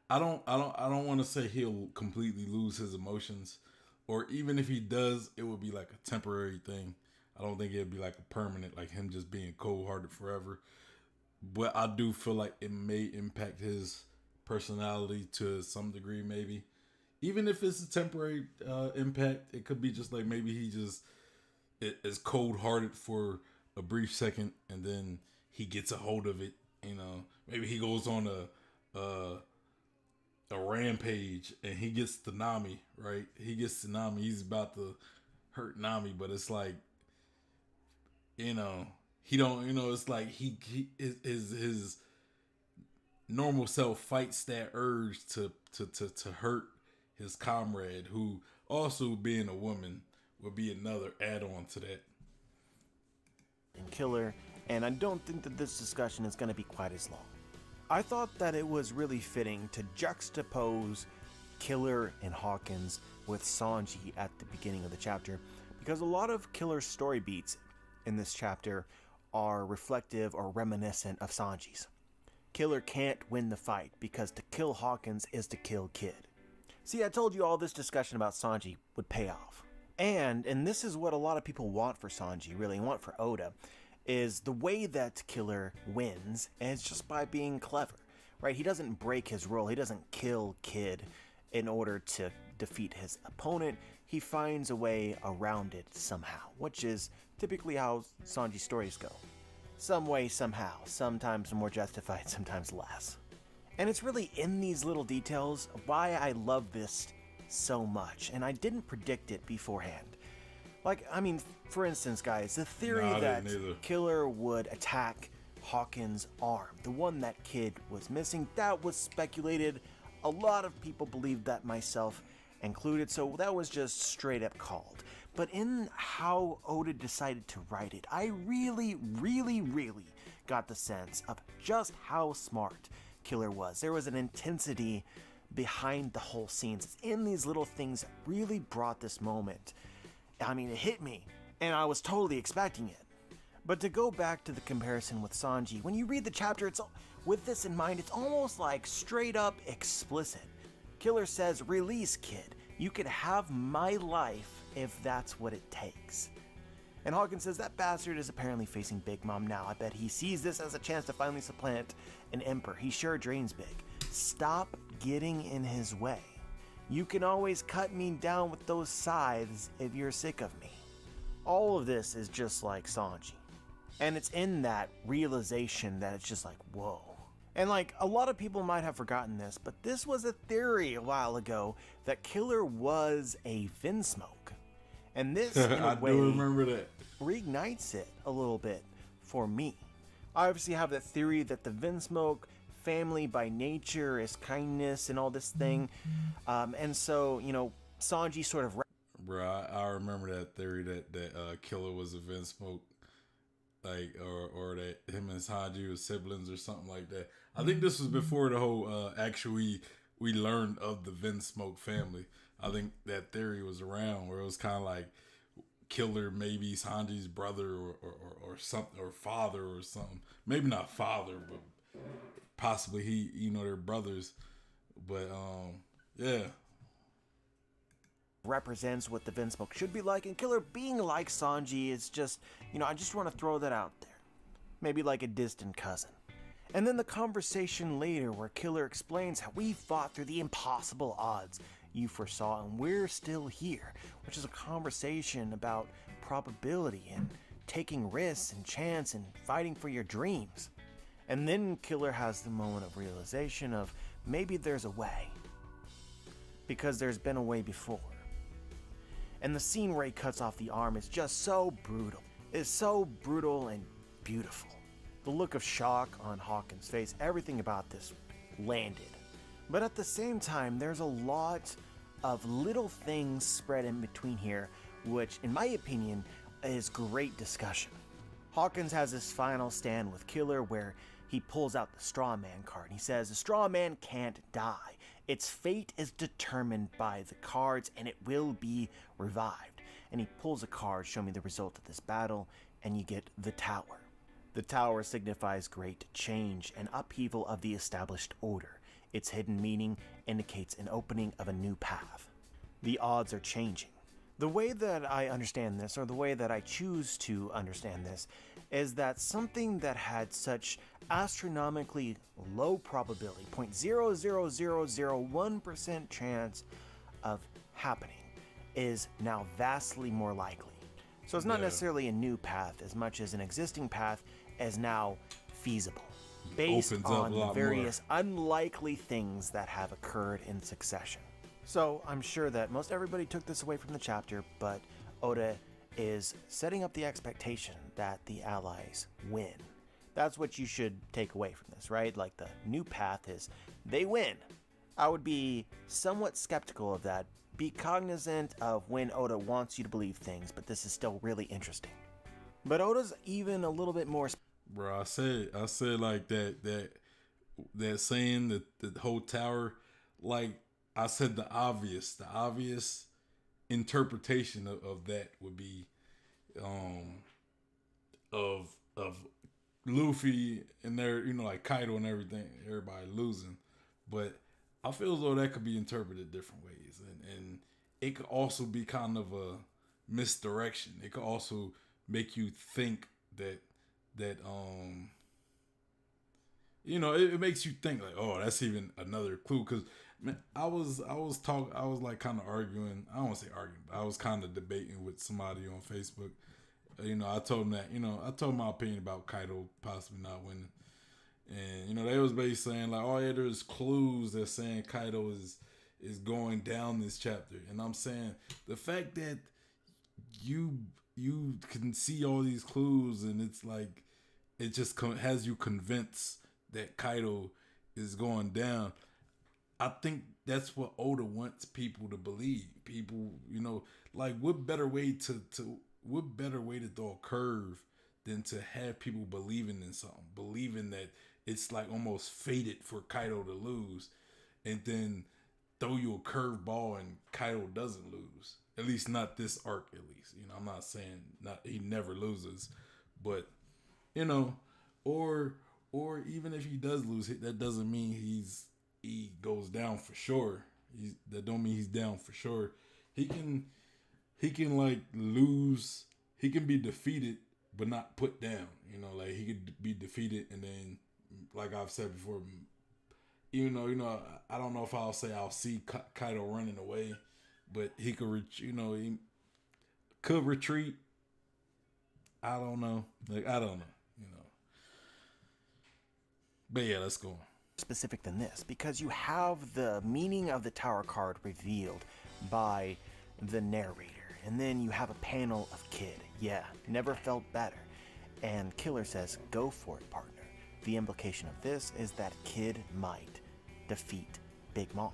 I don't want to say he'll completely lose his emotions, or even if he does, it would be like a temporary thing. I don't think it'd be like a permanent, like him just being cold-hearted forever. But I do feel like it may impact his personality to some degree, maybe. Even if it's a temporary impact, it could be just like maybe he just is cold-hearted for a brief second, and then he gets a hold of it. Maybe he goes on a rampage and he gets to Nami, right? He gets to Nami. He's about to hurt Nami, but it's like, he don't. It's like his normal self fights that urge to hurt his comrade, who also being a woman would be another add-on to that. And Killer, and I don't think that this discussion is going to be quite as long. I thought that it was really fitting to juxtapose Killer and Hawkins with Sanji at the beginning of the chapter, because a lot of Killer's story beats in this chapter are reflective or reminiscent of Sanji's. Killer can't win the fight because to kill Hawkins is to kill Kid. See, I told you all this discussion about Sanji would pay off. And this is what a lot of people want for Sanji, really want for Oda, is the way that Killer wins is just by being clever, right? He doesn't break his role. He doesn't kill Kid in order to defeat his opponent. He finds a way around it somehow, which is typically how Sanji stories go. Some way, somehow, sometimes more justified, sometimes less. And it's really in these little details why I love this so much, and I didn't predict it beforehand. For instance, guys, the theory that Killer would attack Hawkins' arm, the one that Kid was missing, that was speculated. A lot of people believed that, myself included, so that was just straight up called. But in how Oda decided to write it, I really, really, really got the sense of just how smart Killer was. There was an intensity behind the whole scenes. It's in these little things that really brought this moment. It hit me, and I was totally expecting it. But to go back to the comparison with Sanji, when you read the chapter, with this in mind, it's almost like straight up explicit. Killer says, "Release, Kid. You could have my life if that's what it takes." And Hawkins says that bastard is apparently facing Big Mom now. I bet he sees this as a chance to finally supplant an emperor. He sure dreams big. Stop getting in his way. You can always cut me down with those scythes if you're sick of me. All of this is just like Sanji. And it's in that realization that it's just like, whoa. And a lot of people might have forgotten this, but this was a theory a while ago that Killer was a Vinsmoke. And this, in a way, do remember that, reignites it a little bit for me. I obviously have that theory that the Vinsmoke family by nature is kindness and all this thing. And so, Sanji sort of... Bro, I remember that theory that Killer was a Vinsmoke. Or that him and Sanji were siblings or something like that. I think this was before the whole actually we learned of the Vinsmoke family. I think that theory was around where it was kind of like Killer maybe Sanji's brother or something, or father or something. Maybe not father, but possibly they're brothers. But yeah. Represents what the Vinsmoke should be like, and Killer being like Sanji is just, I just want to throw that out there. Maybe like a distant cousin. And then the conversation later where Killer explains how we fought through the impossible odds you foresaw and we're still here, which is a conversation about probability and taking risks and chance and fighting for your dreams. And then Killer has the moment of realization of maybe there's a way, because there's been a way before. And the scene where he cuts off the arm is just so brutal. It's so brutal and beautiful. The look of shock on Hawkins' face, everything about this landed. But at the same time, there's a lot of little things spread in between here, which, in my opinion, is great discussion. Hawkins has his final stand with Killer where he pulls out the straw man card. He says the straw man can't die. Its fate is determined by the cards and it will be revived. And he pulls a card, show me the result of this battle, and you get the Tower. The Tower signifies great change and upheaval of the established order. Its hidden meaning indicates an opening of a new path. The odds are changing. The way that I understand this, or the way that I choose to understand this, is that something that had such astronomically low probability, 0.00001% chance of happening, is now vastly more likely. So it's not necessarily a new path as much as an existing path is now feasible, based on the various unlikely things that have occurred in succession. So I'm sure that most everybody took this away from the chapter, but Oda is setting up the expectation that the Allies win. That's what you should take away from this, right? Like the new path is they win. I would be somewhat skeptical of that. Be cognizant of when Oda wants you to believe things, but this is still really interesting. But Oda's even a little bit more. Bro, I said like that saying that the whole Tower, like I said, the obvious interpretation of that would be, of Luffy and their, like Kaido and everything, everybody losing, but I feel as though that could be interpreted different ways, and it could also be kind of a misdirection. It could also make you think that it makes you think like, oh, that's even another clue. Because I was like kind of arguing. I don't want to say arguing, but I was kind of debating with somebody on Facebook. I told them that, I told my opinion about Kaido possibly not winning. And, they was basically saying like, oh yeah, there's clues that saying Kaido is going down this chapter. And I'm saying the fact that you can see all these clues and it's like, it just has you convinced that Kaido is going down. I think that's what Oda wants people to believe. People, like what better way to throw a curve than to have people believing in something, believing that it's like almost fated for Kaido to lose, and then throw you a curveball and Kaido doesn't lose. At least not this arc. At least, I'm not saying he never loses, but or even if he does lose, that doesn't mean he goes down for sure. That don't mean he's down for sure. He can like lose. He can be defeated, but not put down. Like he could be defeated and then, like I've said before, I don't know if I'll see Kaido running away, but he could, he could retreat. I don't know. But yeah, let's go on. Specific than this, because you have the meaning of the Tower card revealed by the narrator, and then you have a panel of Kid. Yeah, never felt better. And Killer says, go for it, partner. The implication of this is that Kid might defeat Big Mom.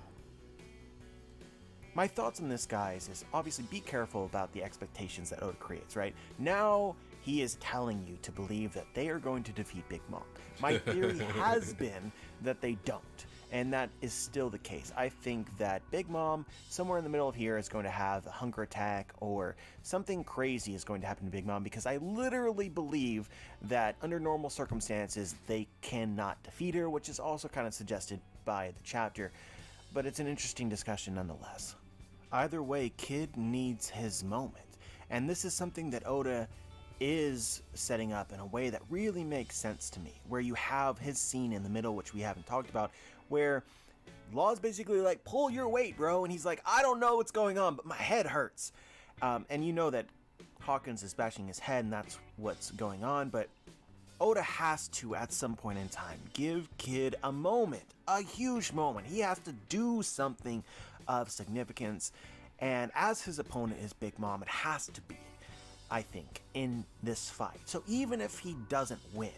My thoughts on this, guys, is obviously be careful about the expectations that Oda creates, right? Now he is telling you to believe that they are going to defeat Big Mom. My theory has been that they don't, and that is still the case. I think that Big Mom, somewhere in the middle of here, is going to have a hunger attack or something crazy is going to happen to Big Mom, because I literally believe that under normal circumstances, they cannot defeat her, which is also kind of suggested by the chapter, but it's an interesting discussion nonetheless. Either way, Kid needs his moment, and this is something that Oda is setting up in a way that really makes sense to me, where you have his scene in the middle, which we haven't talked about, where Law's basically like, pull your weight, bro, and he's like, I don't know what's going on, but my head hurts. And you know that Hawkins is bashing his head, and that's what's going on, but Oda has to, at some point in time, give Kid a moment, a huge moment. He has to do something of significance, And as his opponent is Big Mom, it has to be, I think, in this fight. So even if he doesn't win,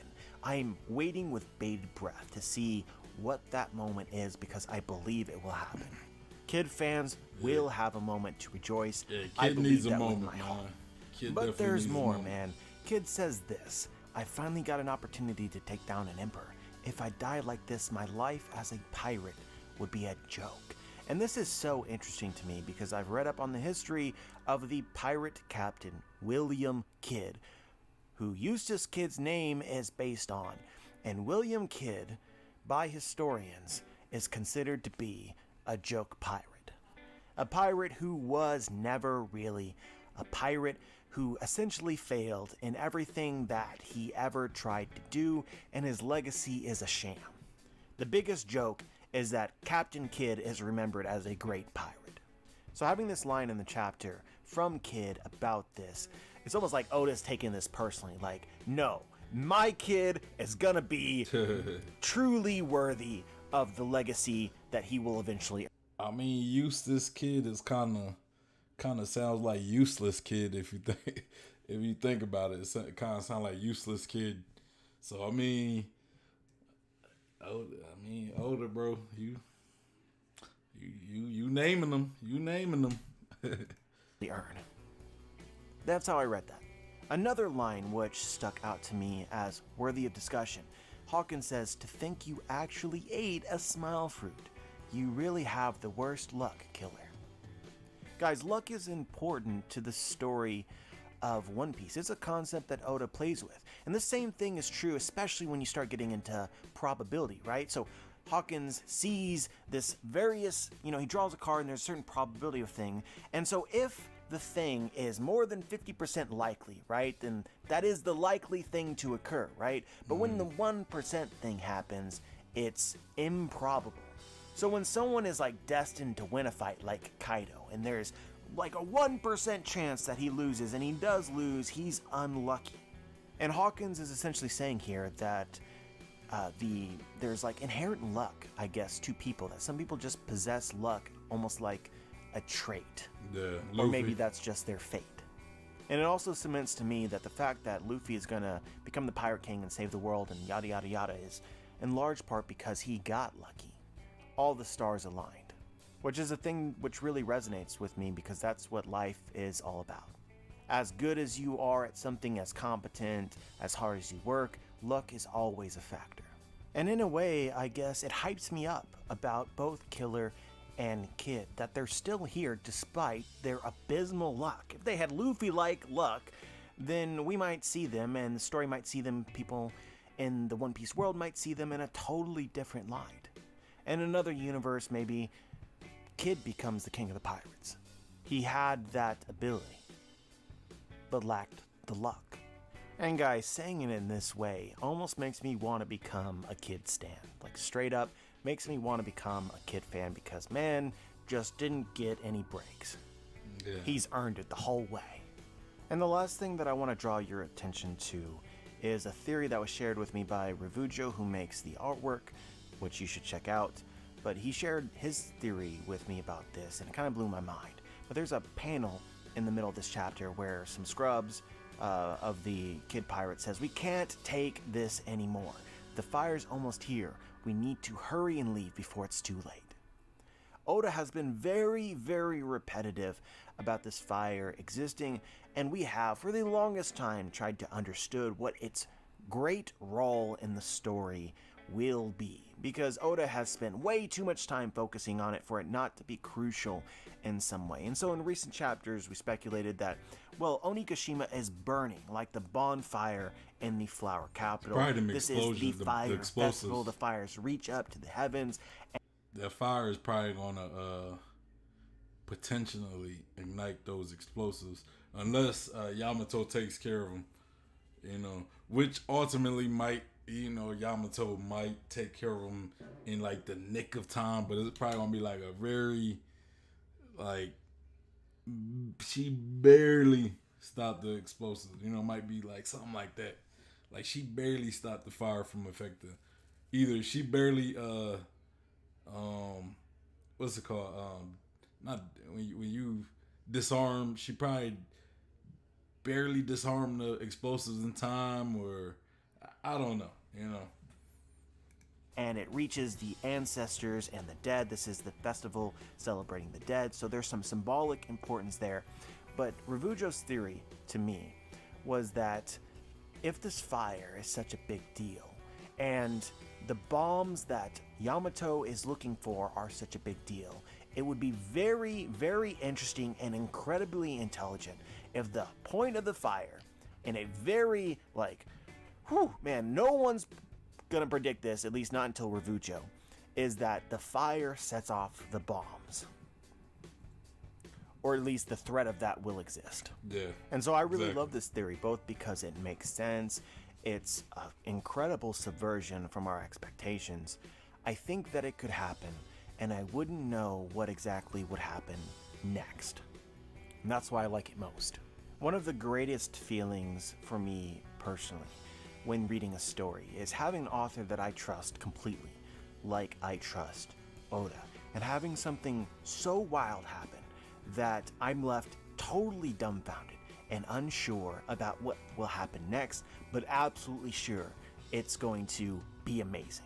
I'm waiting with bated breath to see what that moment is, because I believe it will happen. Kid fans will have a moment to rejoice. Yeah, Kid I believe needs a that moment, with my heart. man. Kid But definitely there's needs a more, moment. man. Kid says this: I finally got an opportunity to take down an emperor. If I died like this, my life as a pirate would be a joke. And this is so interesting to me because I've read up on the history of the pirate captain, William Kidd, who Eustace Kidd's name is based on. And William Kidd, by historians, is considered to be a joke pirate. A pirate who was never really a pirate, who essentially failed in everything that he ever tried to do, and his legacy is a sham. The biggest joke is that Captain Kidd is remembered as a great pirate. So having this line in the chapter from Kidd about this, it's almost like Oda's taking this personally. Like, no, my kid is gonna be truly worthy of the legacy that he will eventually earn. I mean, Eustace Kid is kind of sounds like Useless Kid if you think if you think about it. It kind of sounds like Useless Kid. So I mean, older bro, you naming them, earn. That's how I read that. Another line which stuck out to me as worthy of discussion. Hawkins says, "To think you actually ate a smile fruit. You really have the worst luck, Killer." Guys, luck is important to the story of One Piece. It's a concept that Oda plays with. And the same thing is true, especially when you start getting into probability, right? So Hawkins sees this various, he draws a card and there's a certain probability of thing. And so if the thing is more than 50% likely, right, then that is the likely thing to occur, right? But when the 1% thing happens, it's improbable. So when someone is like destined to win a fight like Kaido, and there's like a 1% chance that he loses, and he does lose, he's unlucky. And Hawkins is essentially saying here that there's like inherent luck, I guess, to people, that some people just possess luck almost like a trait. Yeah, Or Luffy. maybe that's just their fate. And it also cements to me that the fact that Luffy is gonna become the Pirate King and save the world and yada yada yada is in large part because he got lucky. All the stars aligned. Which is a thing which really resonates with me because that's what life is all about. As good as you are at something, as competent, as hard as you work, luck is always a factor. And in a way, I guess it hypes me up about both Killer and Kid, that they're still here despite their abysmal luck. If they had Luffy-like luck, then we might see them, and the story might see them, people in the One Piece world might see them in a totally different light. In another universe, maybe Kid becomes the king of the pirates. He had that ability, but lacked the luck. And guys, saying it in this way almost makes me want to become a Kid stan. Like straight up, makes me want to become a Kid fan because man just didn't get any breaks. Yeah. He's earned it the whole way. And the last thing that I want to draw your attention to is a theory that was shared with me by Revujo, who makes the artwork, which you should check out. But he shared his theory with me about this, and it kind of blew my mind. But there's a panel in the middle of this chapter where some scrubs of the Kid Pirate says, "We can't take this anymore. The fire's almost here. We need to hurry and leave before it's too late." Oda has been very, very repetitive about this fire existing, and we have, for the longest time, tried to understood what its great role in the story will be, because Oda has spent way too much time focusing on it for it not to be crucial in some way. And so in recent chapters, we speculated that, well, Onigashima is burning like the bonfire in the Flower Capital. This is the fire festival. The fires reach up to the heavens. That fire is probably gonna potentially ignite those explosives unless Yamato takes care of them, which ultimately might, Yamato might take care of them in like the nick of time, but it's probably gonna be like a very, like, she barely stopped the explosives, might be like something like that. Like she barely stopped the fire from affecting. Either she barely what's it called? not when you disarm. She probably barely disarmed the explosives in time, or I don't know. You know. And it reaches the ancestors and the dead. This is the festival celebrating the dead, so there's some symbolic importance there. But Ravujo's theory, to me, was that if this fire is such a big deal, and the bombs that Yamato is looking for are such a big deal, it would be very, very interesting and incredibly intelligent if the point of the fire, in a very, no one's gonna predict this, at least not until Ravujo, is that the fire sets off the bombs. Or at least the threat of that will exist. Yeah. And so I really love this theory, both because it makes sense, it's an incredible subversion from our expectations. I think that it could happen, and I wouldn't know what exactly would happen next. And that's why I like it most. One of the greatest feelings for me personally when reading a story is having an author that I trust completely, like I trust Oda, and having something so wild happen that I'm left totally dumbfounded and unsure about what will happen next, but absolutely sure it's going to be amazing.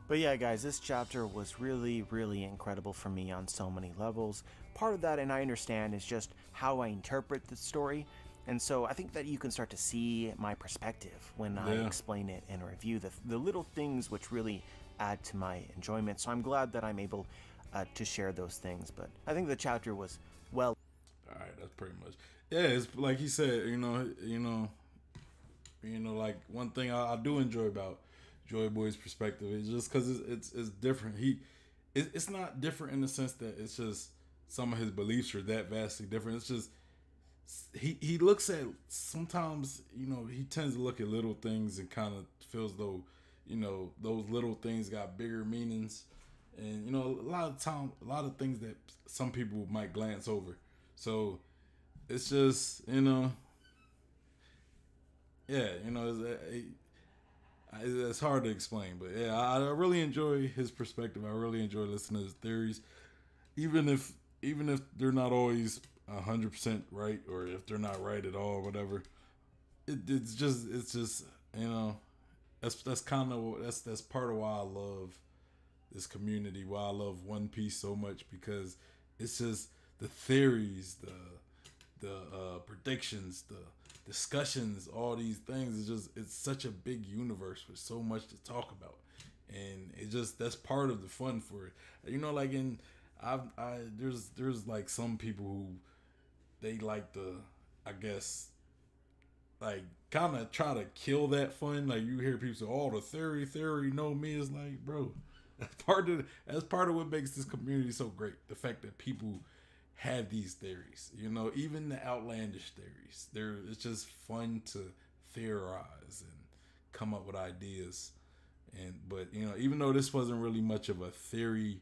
But yeah, guys, this chapter was really, really incredible for me on so many levels. Part of that, and I understand, is just how I interpret the story. And so I think that you can start to see my perspective when I explain it and review the little things which really add to my enjoyment. So I'm glad that I'm able to share those things. But I think the chapter was well. All right, that's pretty much. Yeah, it's like he said. Like one thing I do enjoy about Joy Boy's perspective is just because it's different. It's not different in the sense that it's just some of his beliefs are that vastly different. It's just he looks at sometimes, he tends to look at little things and kind of feels though, those little things got bigger meanings, and a lot of things that some people might glance over. So it's just it's hard to explain, but yeah, I really enjoy his perspective. I really enjoy listening to his theories, even if they're not always 100% right, or if they're not right at all, whatever. It's just that's kind of that's part of why I love this community, why I love One Piece so much, because it's just the theories, the predictions, the discussions, all these things. It's such a big universe with so much to talk about, and that's part of the fun for it. Like there's like some people who they like to, I guess, like kind of try to kill that fun. Like you hear people say, "Oh, the theory, me." It's like, bro, that's part of what makes this community so great. The fact that people have these theories, even the outlandish theories. It's just fun to theorize and come up with ideas. But even though this wasn't really much of a theory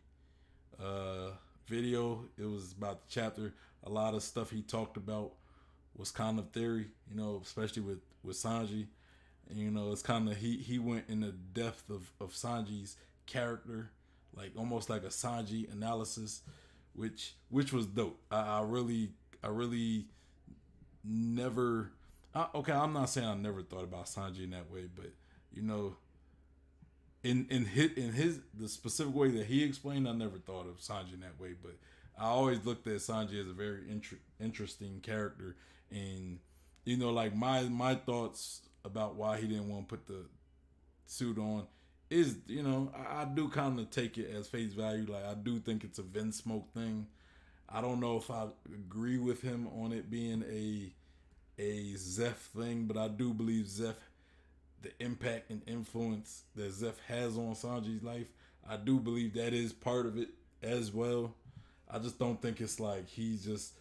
video, it was about the chapter. A lot of stuff he talked about was kind of theory, especially with Sanji. And, it's kind of he went in the depth of Sanji's character, like almost like a Sanji analysis, which was dope. I really never. I'm not saying I never thought about Sanji in that way, but in his the specific way that he explained, I never thought of Sanji in that way. But I always looked at Sanji as a very interesting character, and like my thoughts about why he didn't want to put the suit on is, I do kind of take it as face value. Like I do think it's a Vinsmoke thing. I don't know if I agree with him on it being a Zeph thing, but I do believe Zeph, the impact and influence that Zeph has on Sanji's life, I do believe that is part of it as well. I just don't think it's like he's just,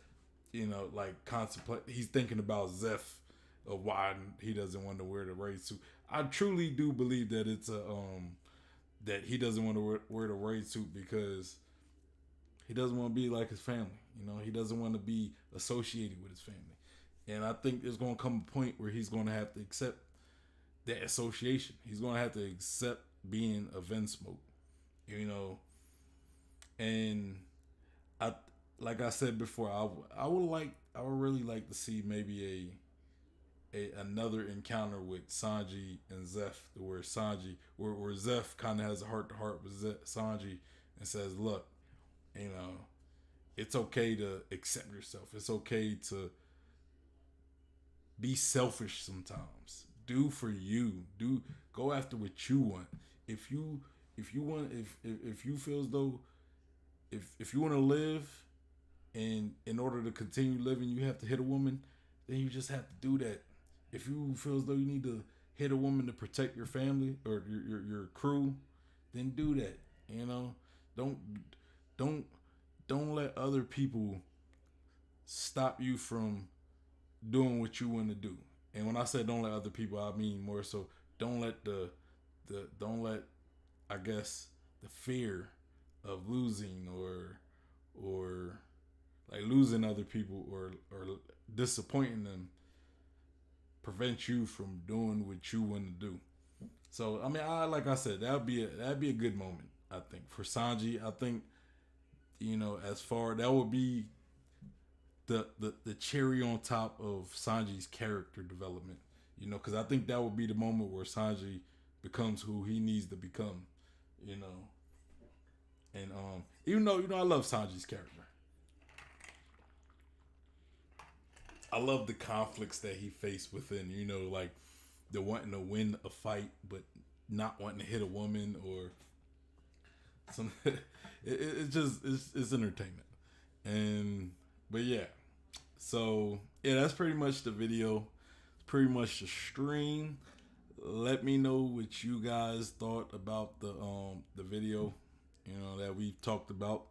like contemplate. He's thinking about Zeph of why he doesn't want to wear the raid suit. I truly do believe that it's that he doesn't want to wear the raid suit because he doesn't want to be like his family. He doesn't want to be associated with his family. And I think there's going to come a point where he's going to have to accept that association. He's going to have to accept being a Vinsmoke, and I like I said before, I would really like to see maybe a another encounter with Sanji and Zeph, where where Zeph kind of has a heart to heart with Sanji and says, "Look, you know, it's okay to accept yourself. It's okay to be selfish sometimes. Do for you. Do go after what you want. If you want if you feel as though if you want to live and in order to continue living you have to hit a woman, then you just have to do that. If you feel as though you need to hit a woman to protect your family or your crew, then do that. You know, don't don't don't let other people stop you from doing what you want to do. And when I say don't let other people, I mean more so don't let the don't let, I guess, the fear of losing or like losing other people or disappointing them prevent you from doing what you want to do. So I mean, I like I said, that'd be a good moment. I think for Sanji, I think as far that would be the cherry on top of Sanji's character development. Because I think that would be the moment where Sanji becomes who he needs to become. You know, and even though I love Sanji's character, I love the conflicts that he faced within. Like the wanting to win a fight but not wanting to hit a woman or some. It's entertainment, but yeah. So yeah, that's pretty much the video. It's pretty much the stream. Let me know what you guys thought about the video, that we talked about.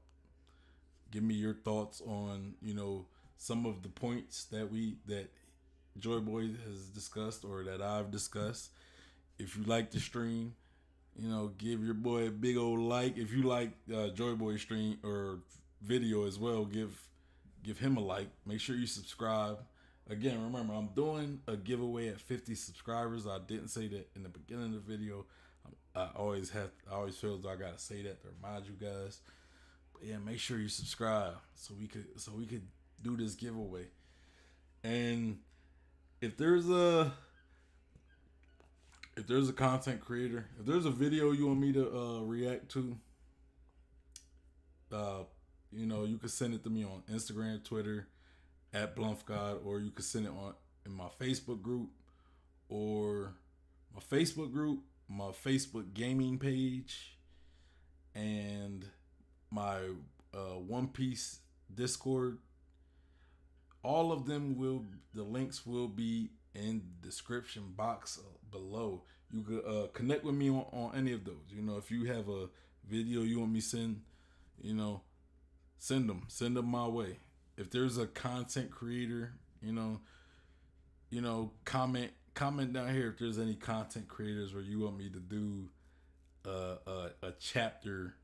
Give me your thoughts on, some of the points that Joy Boy has discussed or that I've discussed. If you like the stream, give your boy a big old like. If you like Joy Boy stream or video as well, give him a like. Make sure you subscribe. Again, remember, I'm doing a giveaway at 50 subscribers. I didn't say that in the beginning of the video. I always feel as though I gotta say that to remind you guys. But yeah, make sure you subscribe so we could do this giveaway. And if there's a content creator, if there's a video you want me to react to, you can send it to me on Instagram, Twitter, at BlumpGod, or you can send it in my Facebook group, or my Facebook gaming page, and my One Piece Discord. All of them the links will be in the description box below. You could connect with me on any of those. If you have a video you want me to send, send them my way. If there's a content creator, comment down here if there's any content creators where you want me to do a chapter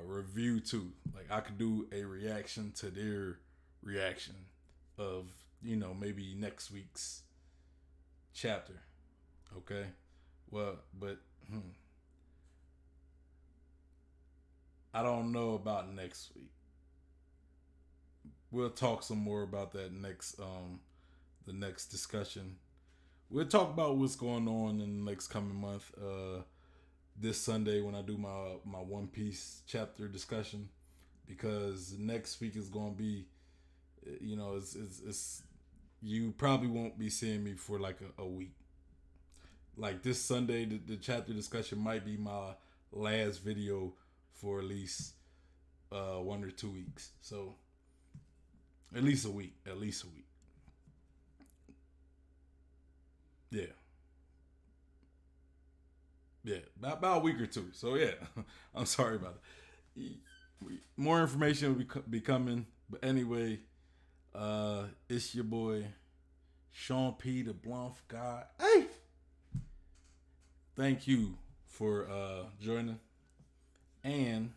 review to. Like I could do a reaction to their reaction of maybe next week's chapter. Okay, well, but I don't know about next week. We'll talk some more about that next the next discussion. We'll talk about what's going on in the next coming month. This Sunday when I do my One Piece chapter discussion, because next week is going to be, it's you probably won't be seeing me for like a week. Like this Sunday, the chapter discussion might be my last video for at least 1 or 2 weeks. So at least a week. Yeah. Yeah, about a week or two. So yeah, I'm sorry about it. More information will be coming. But anyway, it's your boy Sean P. the BlumpGod. Hey, thank you for joining, and